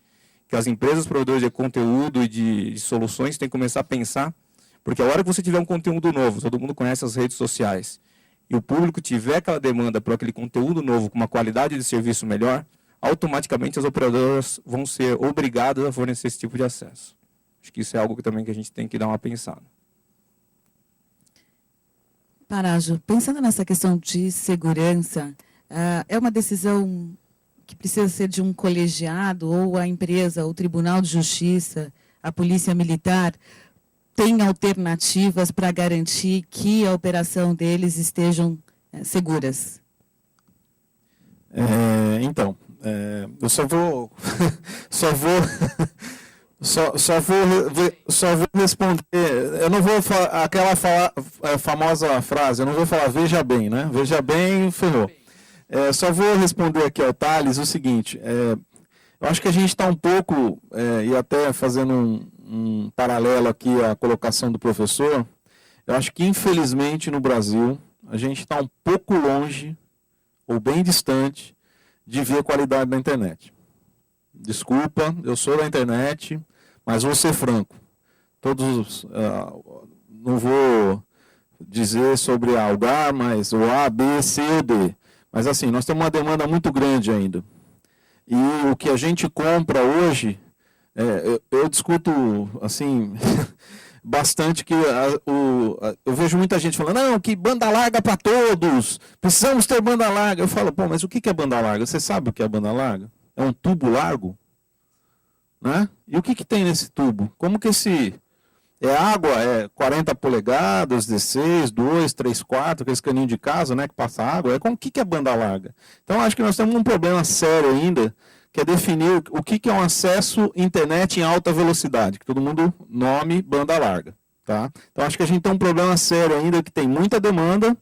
D: as empresas provedoras de conteúdo e de soluções têm que começar a pensar, porque a hora que você tiver um conteúdo novo, todo mundo conhece as redes sociais, e o público tiver aquela demanda por aquele conteúdo novo com uma qualidade de serviço melhor, automaticamente as operadoras vão ser obrigadas a fornecer esse tipo de acesso. Acho que isso é algo também que a gente tem que dar uma pensada.
A: Parajo, pensando nessa questão de segurança, é uma decisão que precisa ser de um colegiado, ou a empresa, o Tribunal de Justiça, a Polícia Militar, tem alternativas para garantir que a operação deles estejam seguras?
F: Eu só vou responder. Eu não vou falar aquela famosa frase, eu não vou falar veja bem, né? Veja bem, ferrou. Só vou responder aqui ao Thales o seguinte: eu acho que a gente está um pouco, e até fazendo um paralelo aqui à colocação do professor, eu acho que infelizmente no Brasil a gente está um pouco longe, ou bem distante, de ver a qualidade da internet. Desculpa, eu sou da internet, mas vou ser franco. Não vou dizer sobre a Algar, mas o A, B, C ou D. Mas assim, nós temos uma demanda muito grande ainda. E o que a gente compra hoje, eu discuto assim bastante que eu vejo muita gente falando, não, que banda larga para todos, precisamos ter banda larga. Eu falo, mas o que é banda larga? Você sabe o que é banda larga? É um tubo largo? Né? E o que tem nesse tubo? Como que é água, 40 polegadas, 16, 2, 3, 4, aqueles caninhos de casa, né, que passa água. O que é banda larga? Então, acho que nós temos um problema sério ainda, que é definir o que é um acesso internet em alta velocidade, que todo mundo nome banda larga. Tá? Então, acho que a gente tem um problema sério ainda, que tem muita demanda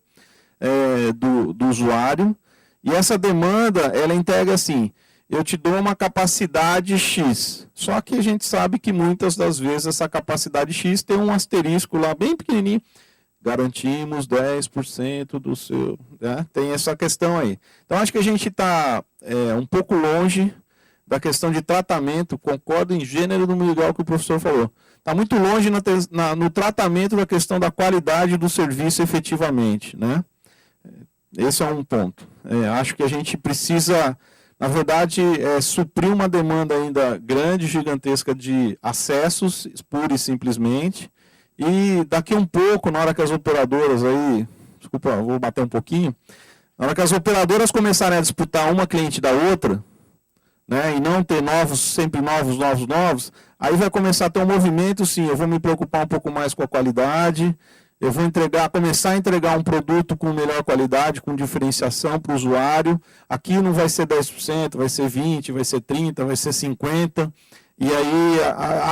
F: do usuário, e essa demanda, ela integra assim, eu te dou uma capacidade X. Só que a gente sabe que muitas das vezes essa capacidade X tem um asterisco lá bem pequenininho. Garantimos 10% do seu... Né? Tem essa questão aí. Então, acho que a gente está um pouco longe da questão de tratamento. Concordo em gênero no igual que o professor falou. Está muito longe no tratamento da questão da qualidade do serviço efetivamente. Né? Esse é um ponto. Acho que a gente precisa... Na verdade, suprir uma demanda ainda grande, gigantesca de acessos, pura e simplesmente. E daqui um pouco, na hora que as operadoras aí... Desculpa, vou bater um pouquinho. Na hora que as operadoras começarem a disputar uma cliente da outra, né, e não ter sempre novos, aí vai começar a ter um movimento, sim, eu vou me preocupar um pouco mais com a qualidade... Eu vou começar a entregar um produto com melhor qualidade, com diferenciação para o usuário. Aqui não vai ser 10%, vai ser 20%, vai ser 30%, vai ser 50%. E aí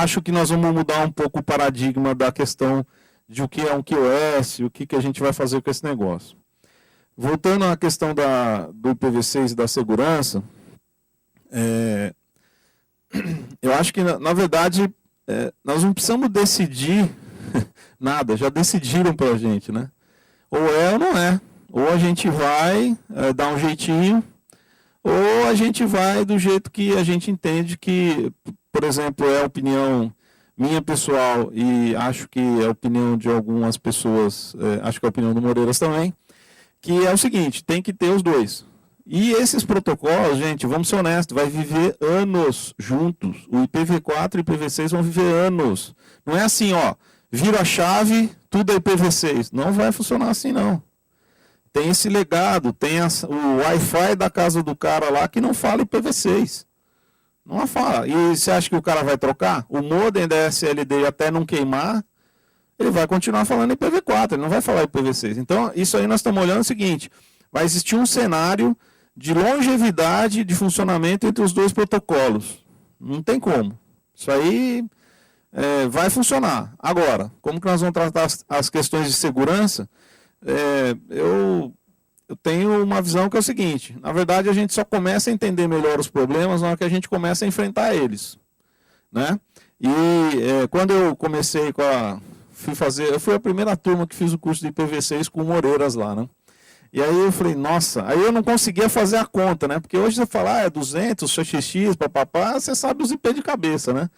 F: acho que nós vamos mudar um pouco o paradigma da questão de o que é um QoS, o que a gente vai fazer com esse negócio. Voltando à questão do IPv6 e da segurança, eu acho que, na verdade, nós não precisamos decidir nada, já decidiram para a gente, né? Ou é ou não é. Ou a gente vai dar um jeitinho, ou a gente vai do jeito que a gente entende que, por exemplo, é a opinião minha pessoal, e acho que é a opinião de algumas pessoas, acho que é a opinião do Moreiras também, que é o seguinte, tem que ter os dois. E esses protocolos, gente, vamos ser honestos, vai viver anos juntos. O IPv4 e o IPv6 vão viver anos. Não é assim, ó, vira a chave, tudo é IPv6. Não vai funcionar assim, não. Tem esse legado, tem o Wi-Fi da casa do cara lá que não fala IPv6. Não fala. E você acha que o cara vai trocar? O modem da SLD até não queimar, ele vai continuar falando IPv4, ele não vai falar IPv6. Então, isso aí nós estamos olhando o seguinte, vai existir um cenário de longevidade de funcionamento entre os dois protocolos. Não tem como. Isso aí... vai funcionar. Agora, como que nós vamos tratar as questões de segurança? Eu tenho uma visão que é o seguinte, na verdade a gente só começa a entender melhor os problemas na hora que a gente começa a enfrentar eles. Né? E quando eu comecei eu fui a primeira turma que fiz o curso de IPv6 com o Moreiras lá, né? E aí eu falei, nossa, aí eu não conseguia fazer a conta, né? Porque hoje você fala, é 200, XXX, papapá, você sabe os IP de cabeça, né?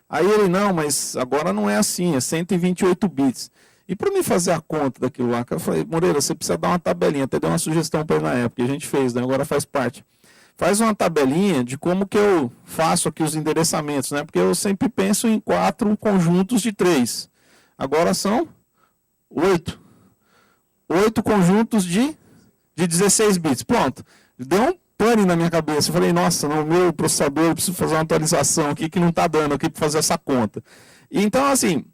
F: Aí ele, não, mas agora não é assim, é 128 bits. E para me fazer a conta daquilo lá, eu falei, Moreira, você precisa dar uma tabelinha, até dei uma sugestão para ele na época, a gente fez, né? Agora faz parte. Faz uma tabelinha de como que eu faço aqui os endereçamentos, né? Porque eu sempre penso em 4 conjuntos de 3. Agora são 8. 8 conjuntos de 16 bits. Pronto. Deu um pane na minha cabeça. Eu falei, nossa, no meu processador eu preciso fazer uma atualização aqui que não está dando aqui para fazer essa conta. E então, assim,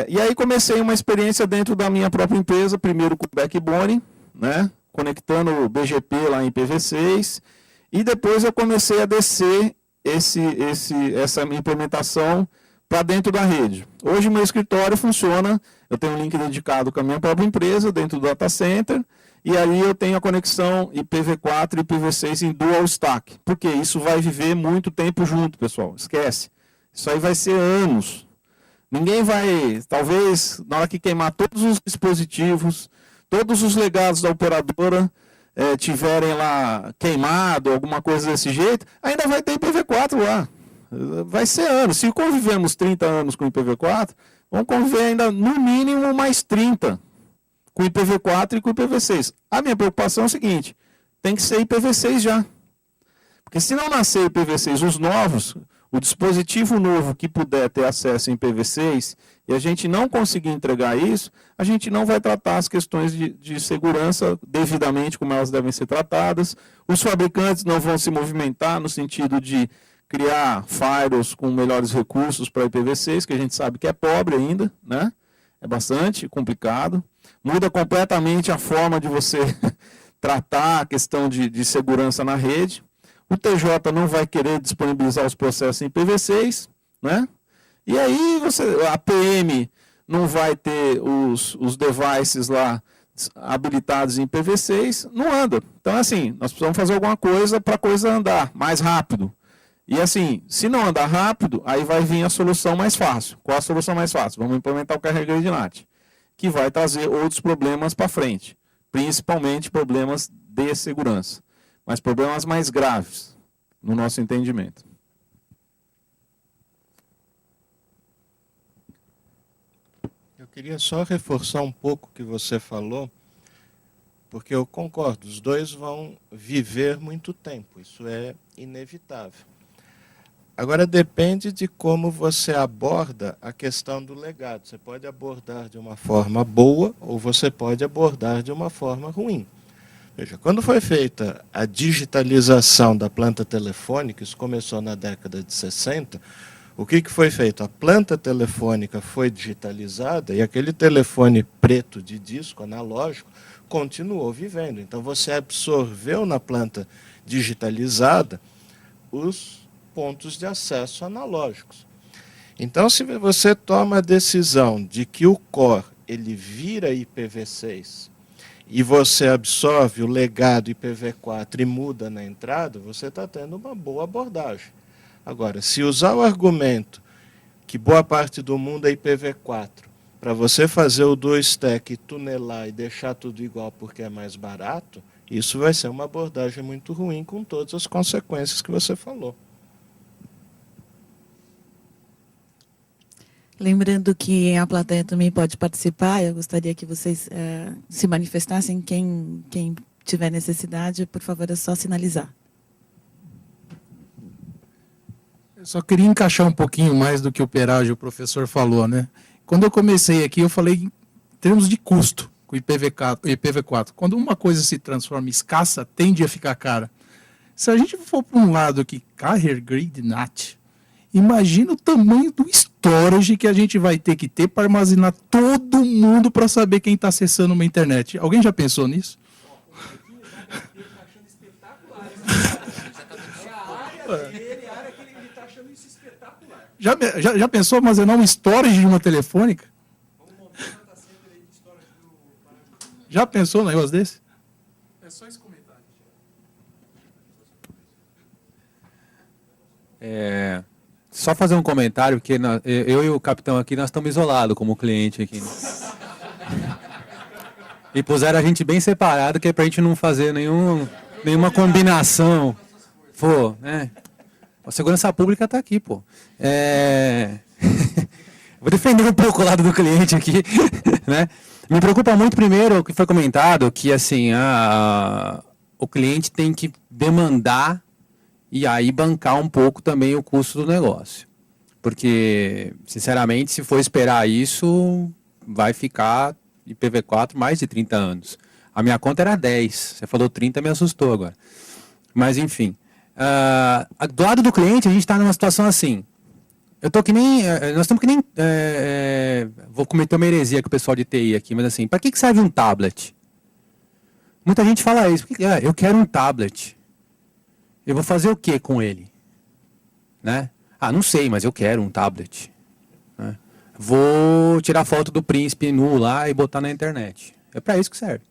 F: e aí comecei uma experiência dentro da minha própria empresa, primeiro com o Backbone, né, conectando o BGP lá em IPv6, e depois eu comecei a descer essa implementação para dentro da rede. Hoje o meu escritório funciona, eu tenho um link dedicado com a minha própria empresa, dentro do data center, e aí eu tenho a conexão IPv4 e IPv6 em dual stack. Porque isso vai viver muito tempo junto, pessoal. Esquece. Isso aí vai ser anos. Ninguém vai, talvez, na hora que queimar todos os dispositivos, todos os legados da operadora tiverem lá queimado, alguma coisa desse jeito, ainda vai ter IPv4 lá. Vai ser anos. Se convivemos 30 anos com IPv4, vamos conviver ainda no mínimo mais 30 com IPv4 e com IPv6. A minha preocupação é o seguinte, tem que ser IPv6 já. Porque se não nascer IPv6, os novos, o dispositivo novo que puder ter acesso em IPv6, e a gente não conseguir entregar isso, a gente não vai tratar as questões de segurança devidamente como elas devem ser tratadas. Os fabricantes não vão se movimentar no sentido de criar firewalls com melhores recursos para IPv6, que a gente sabe que é pobre ainda, né? É bastante complicado. Muda completamente a forma de você tratar a questão de segurança na rede. O TJ não vai querer disponibilizar os processos em IPv6, né? E aí a PM não vai ter os devices lá habilitados em IPv6, não anda. Então, assim, nós precisamos fazer alguma coisa para a coisa andar mais rápido. E assim, se não andar rápido, aí vai vir a solução mais fácil. Qual a solução mais fácil? Vamos implementar o Carrier Grade NAT, que vai trazer outros problemas para frente, principalmente problemas de segurança, mas problemas mais graves, no nosso entendimento.
K: Eu queria só reforçar um pouco o que você falou, porque eu concordo, os dois vão viver muito tempo, isso é inevitável. Agora depende de como você aborda a questão do legado. Você pode abordar de uma forma boa ou você pode abordar de uma forma ruim. Veja, quando foi feita a digitalização da planta telefônica, isso começou na década de 60, o que foi feito? A planta telefônica foi digitalizada e aquele telefone preto de disco analógico continuou vivendo. Então você absorveu na planta digitalizada os pontos de acesso analógicos. Então, se você toma a decisão de que o core ele vira IPv6 e você absorve o legado IPv4 e muda na entrada, você está tendo uma boa abordagem. Agora, se usar o argumento que boa parte do mundo é IPv4, para você fazer o dual stack, tunelar e deixar tudo igual porque é mais barato, isso vai ser uma abordagem muito ruim com todas as consequências que você falou.
A: Lembrando que a plateia também pode participar, eu gostaria que vocês se manifestassem, quem tiver necessidade, por favor, é só sinalizar.
I: Eu só queria encaixar um pouquinho mais do que o Perágio e o professor falou, né? Quando eu comecei aqui, eu falei em termos de custo com o IPv4. Quando uma coisa se transforma escassa, tende a ficar cara. Se a gente for para um lado aqui, Carrier Grade NAT, imagina o tamanho do storage que a gente vai ter que ter para armazenar todo mundo para saber quem está acessando uma internet. Alguém já pensou nisso? Já pensou armazenar um storage de uma telefônica? Já pensou um negócio desse? É só esse comentário.
E: Só fazer um comentário, porque eu e o capitão aqui, nós estamos isolados como cliente aqui. Né? E puseram a gente bem separado, que é pra gente não fazer nenhuma combinação. Pô, né? A segurança pública está aqui, pô. Vou defender um pouco o lado do cliente aqui, né? Me preocupa muito, primeiro, o que foi comentado, que assim, o cliente tem que demandar e aí bancar um pouco também o custo do negócio. Porque, sinceramente, se for esperar isso, vai ficar IPv4 mais de 30 anos. A minha conta era 10, você falou 30, me assustou agora. Mas, enfim. Do lado do cliente, a gente está numa situação assim. Nós estamos que nem... vou cometer uma heresia com o pessoal de TI aqui, mas assim, para que serve um tablet? Muita gente fala isso. Eu quero um tablet. Eu vou fazer o que com ele? Né? Não sei, mas eu quero um tablet. Né? Vou tirar foto do príncipe nu lá e botar na internet. É para isso que serve.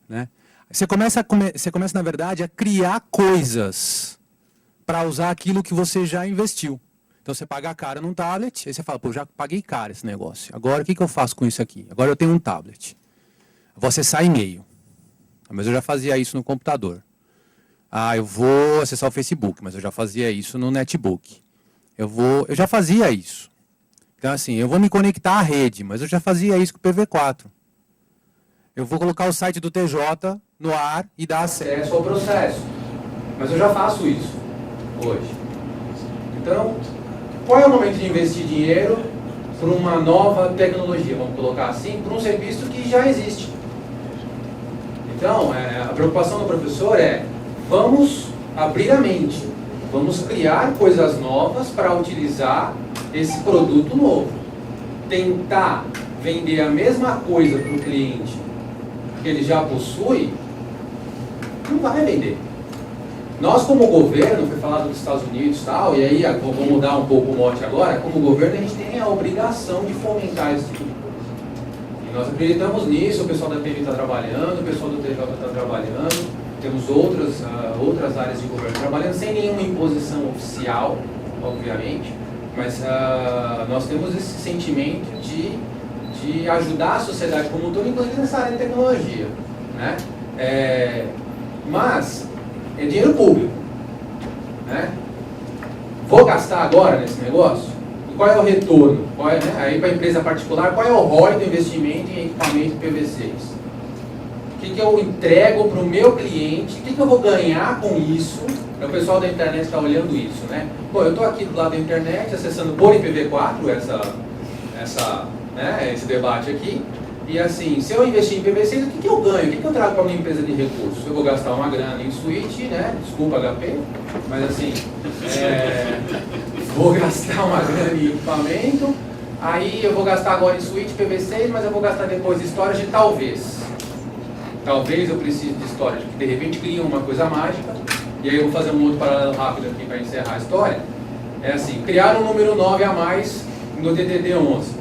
E: Né? Você começa, na verdade, a criar coisas para usar aquilo que você já investiu. Então você paga caro num tablet, aí você fala, pô, já paguei caro esse negócio. Agora o que eu faço com isso aqui? Agora eu tenho um tablet. Vou acessar e-mail. Mas eu já fazia isso no computador. Eu vou acessar o Facebook, mas eu já fazia isso no netbook. Eu já fazia isso. Então assim, eu vou me conectar à rede, mas eu já fazia isso com o IPv4. Eu vou colocar o site do TJ no ar e dar acesso ao processo. Mas eu já faço isso hoje. Então, qual é o momento de investir dinheiro por uma nova tecnologia, vamos colocar assim, por um serviço que já existe? Então, a preocupação do professor vamos abrir a mente, vamos criar coisas novas para utilizar esse produto novo. Tentar vender a mesma coisa para o cliente que ele já possui, não vai vender. Nós, como governo, foi falado dos Estados Unidos e tal, e aí vou mudar um pouco o mote agora, como governo a gente tem a obrigação de fomentar esse tipo de coisa. E
L: Nós acreditamos nisso, o pessoal da PM está trabalhando, o pessoal do TJ está trabalhando, temos outras áreas de governo trabalhando, sem nenhuma imposição oficial, obviamente, mas nós temos esse sentimento de ajudar a sociedade como um todo, inclusive nessa área de tecnologia, né? Mas é dinheiro público, né? Vou gastar agora nesse negócio? E qual é o retorno? Aí para a empresa particular, qual é o ROI do investimento em equipamento PV6? O que eu entrego para o meu cliente? O que eu vou ganhar com isso? O pessoal da internet está olhando isso, né? Pô, eu estou aqui do lado da internet, acessando por IPv4, esse debate aqui. E assim, se eu investir em PV6, o que eu ganho? O que eu trago para a minha empresa de recursos? Eu vou gastar uma grana em switch, né? Desculpa, HP, mas assim, vou gastar uma grana em equipamento, aí eu vou gastar agora em switch PV6, mas eu vou gastar depois de storage, talvez. Talvez eu precise de storage, que de repente cria uma coisa mágica, e aí eu vou fazer um outro paralelo rápido aqui para encerrar a história. É assim, criar um número 9 a mais no DDD11.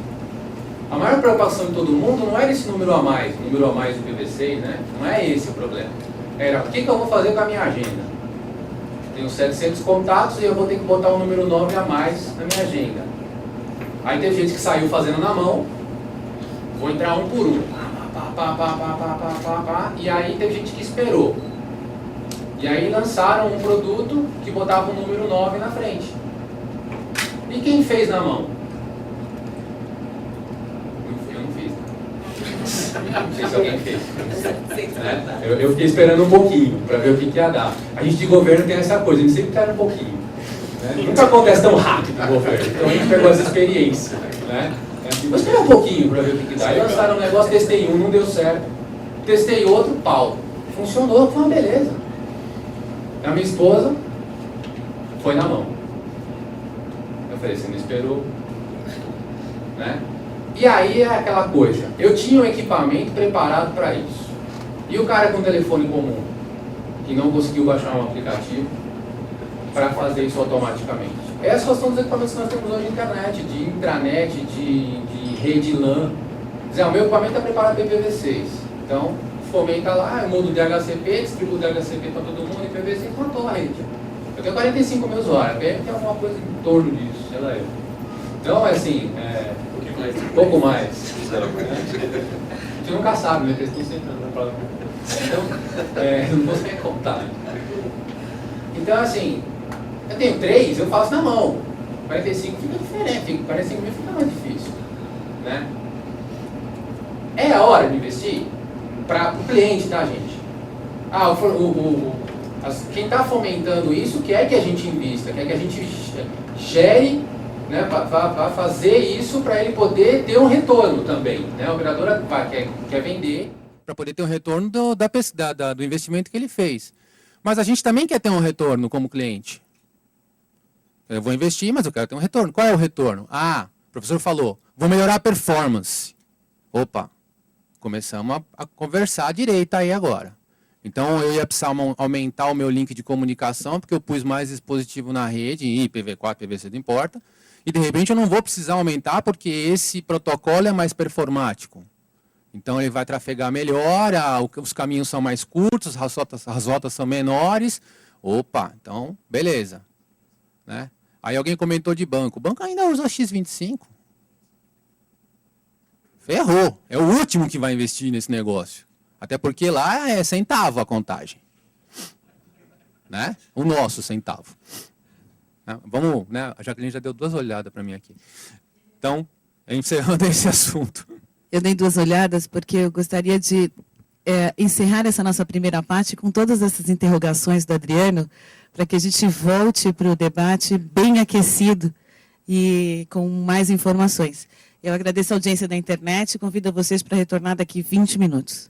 L: A maior preocupação de todo mundo não era esse número a mais do PV6, né? Não é esse o problema. Era o que eu vou fazer com a minha agenda. Tenho 700 contatos e eu vou ter que botar um número 9 a mais na minha agenda. Aí teve gente que saiu fazendo na mão, vou entrar um por um. E aí teve gente que esperou. E aí lançaram um produto que botava o número 9 na frente. E quem fez na mão? Não sei se alguém fez. Eu fiquei esperando um pouquinho para ver o que ia dar. A gente de governo tem essa coisa, a gente sempre espera um pouquinho. Né? Nunca acontece tão rápido no governo. Então a gente pegou essa experiência. Né? Vou esperar um pouquinho para ver o que dá. Aí lançaram um negócio, testei um, não deu certo. Testei outro, pau. Funcionou, foi uma beleza. A minha esposa foi na mão. Eu falei, você não esperou? Né? E aí é aquela coisa, eu tinha um equipamento preparado para isso. E o cara com telefone comum, que não conseguiu baixar um aplicativo para fazer isso automaticamente. Essas são os equipamentos que nós temos hoje na internet, de intranet, de rede LAN. Quer dizer, o meu equipamento está preparado para IPv6. Então, fomenta lá, eu mudo DHCP, distribuo DHCP para todo mundo, e IPv6 matou a rede. Eu tenho 45 mil usuários, a PM tem alguma coisa em torno disso, sei lá eu. Então, assim, um pouco mais. A gente nunca sabe, né? Porque eles estão sempre andando para lá. Então, não vou saber contar. Então, assim, eu tenho 3, eu faço na mão. 45 fica diferente, 45 mil fica mais difícil. Né? É a hora de investir para o cliente, tá, gente? Quem está fomentando isso quer que a gente invista, quer que a gente gere, né, para fazer isso para ele poder ter um retorno também. Né? A operadora quer vender
E: para poder ter um retorno do investimento que ele fez. Mas a gente também quer ter um retorno como cliente. Eu vou investir, mas eu quero ter um retorno. Qual é o retorno? O professor falou, vou melhorar a performance. Opa, começamos a conversar direito aí agora. Então eu ia precisar aumentar o meu link de comunicação, porque eu pus mais dispositivo na rede, IPv4, PVC não importa. E de repente eu não vou precisar aumentar porque esse protocolo é mais performático. Então ele vai trafegar melhor, os caminhos são mais curtos, as rotas são menores. Opa, então beleza. Né? Aí alguém comentou de banco. O banco ainda usa X25. Ferrou. É o último que vai investir nesse negócio. Até porque lá é centavo a contagem. Né? O nosso centavo. Vamos, né? A Jaqueline já deu 2 olhadas para mim aqui. Então, encerrando esse assunto.
A: Eu dei 2 olhadas porque eu gostaria de encerrar essa nossa primeira parte com todas essas interrogações do Adriano, para que a gente volte para o debate bem aquecido e com mais informações. Eu agradeço a audiência da internet e convido vocês para retornar daqui 20 minutos.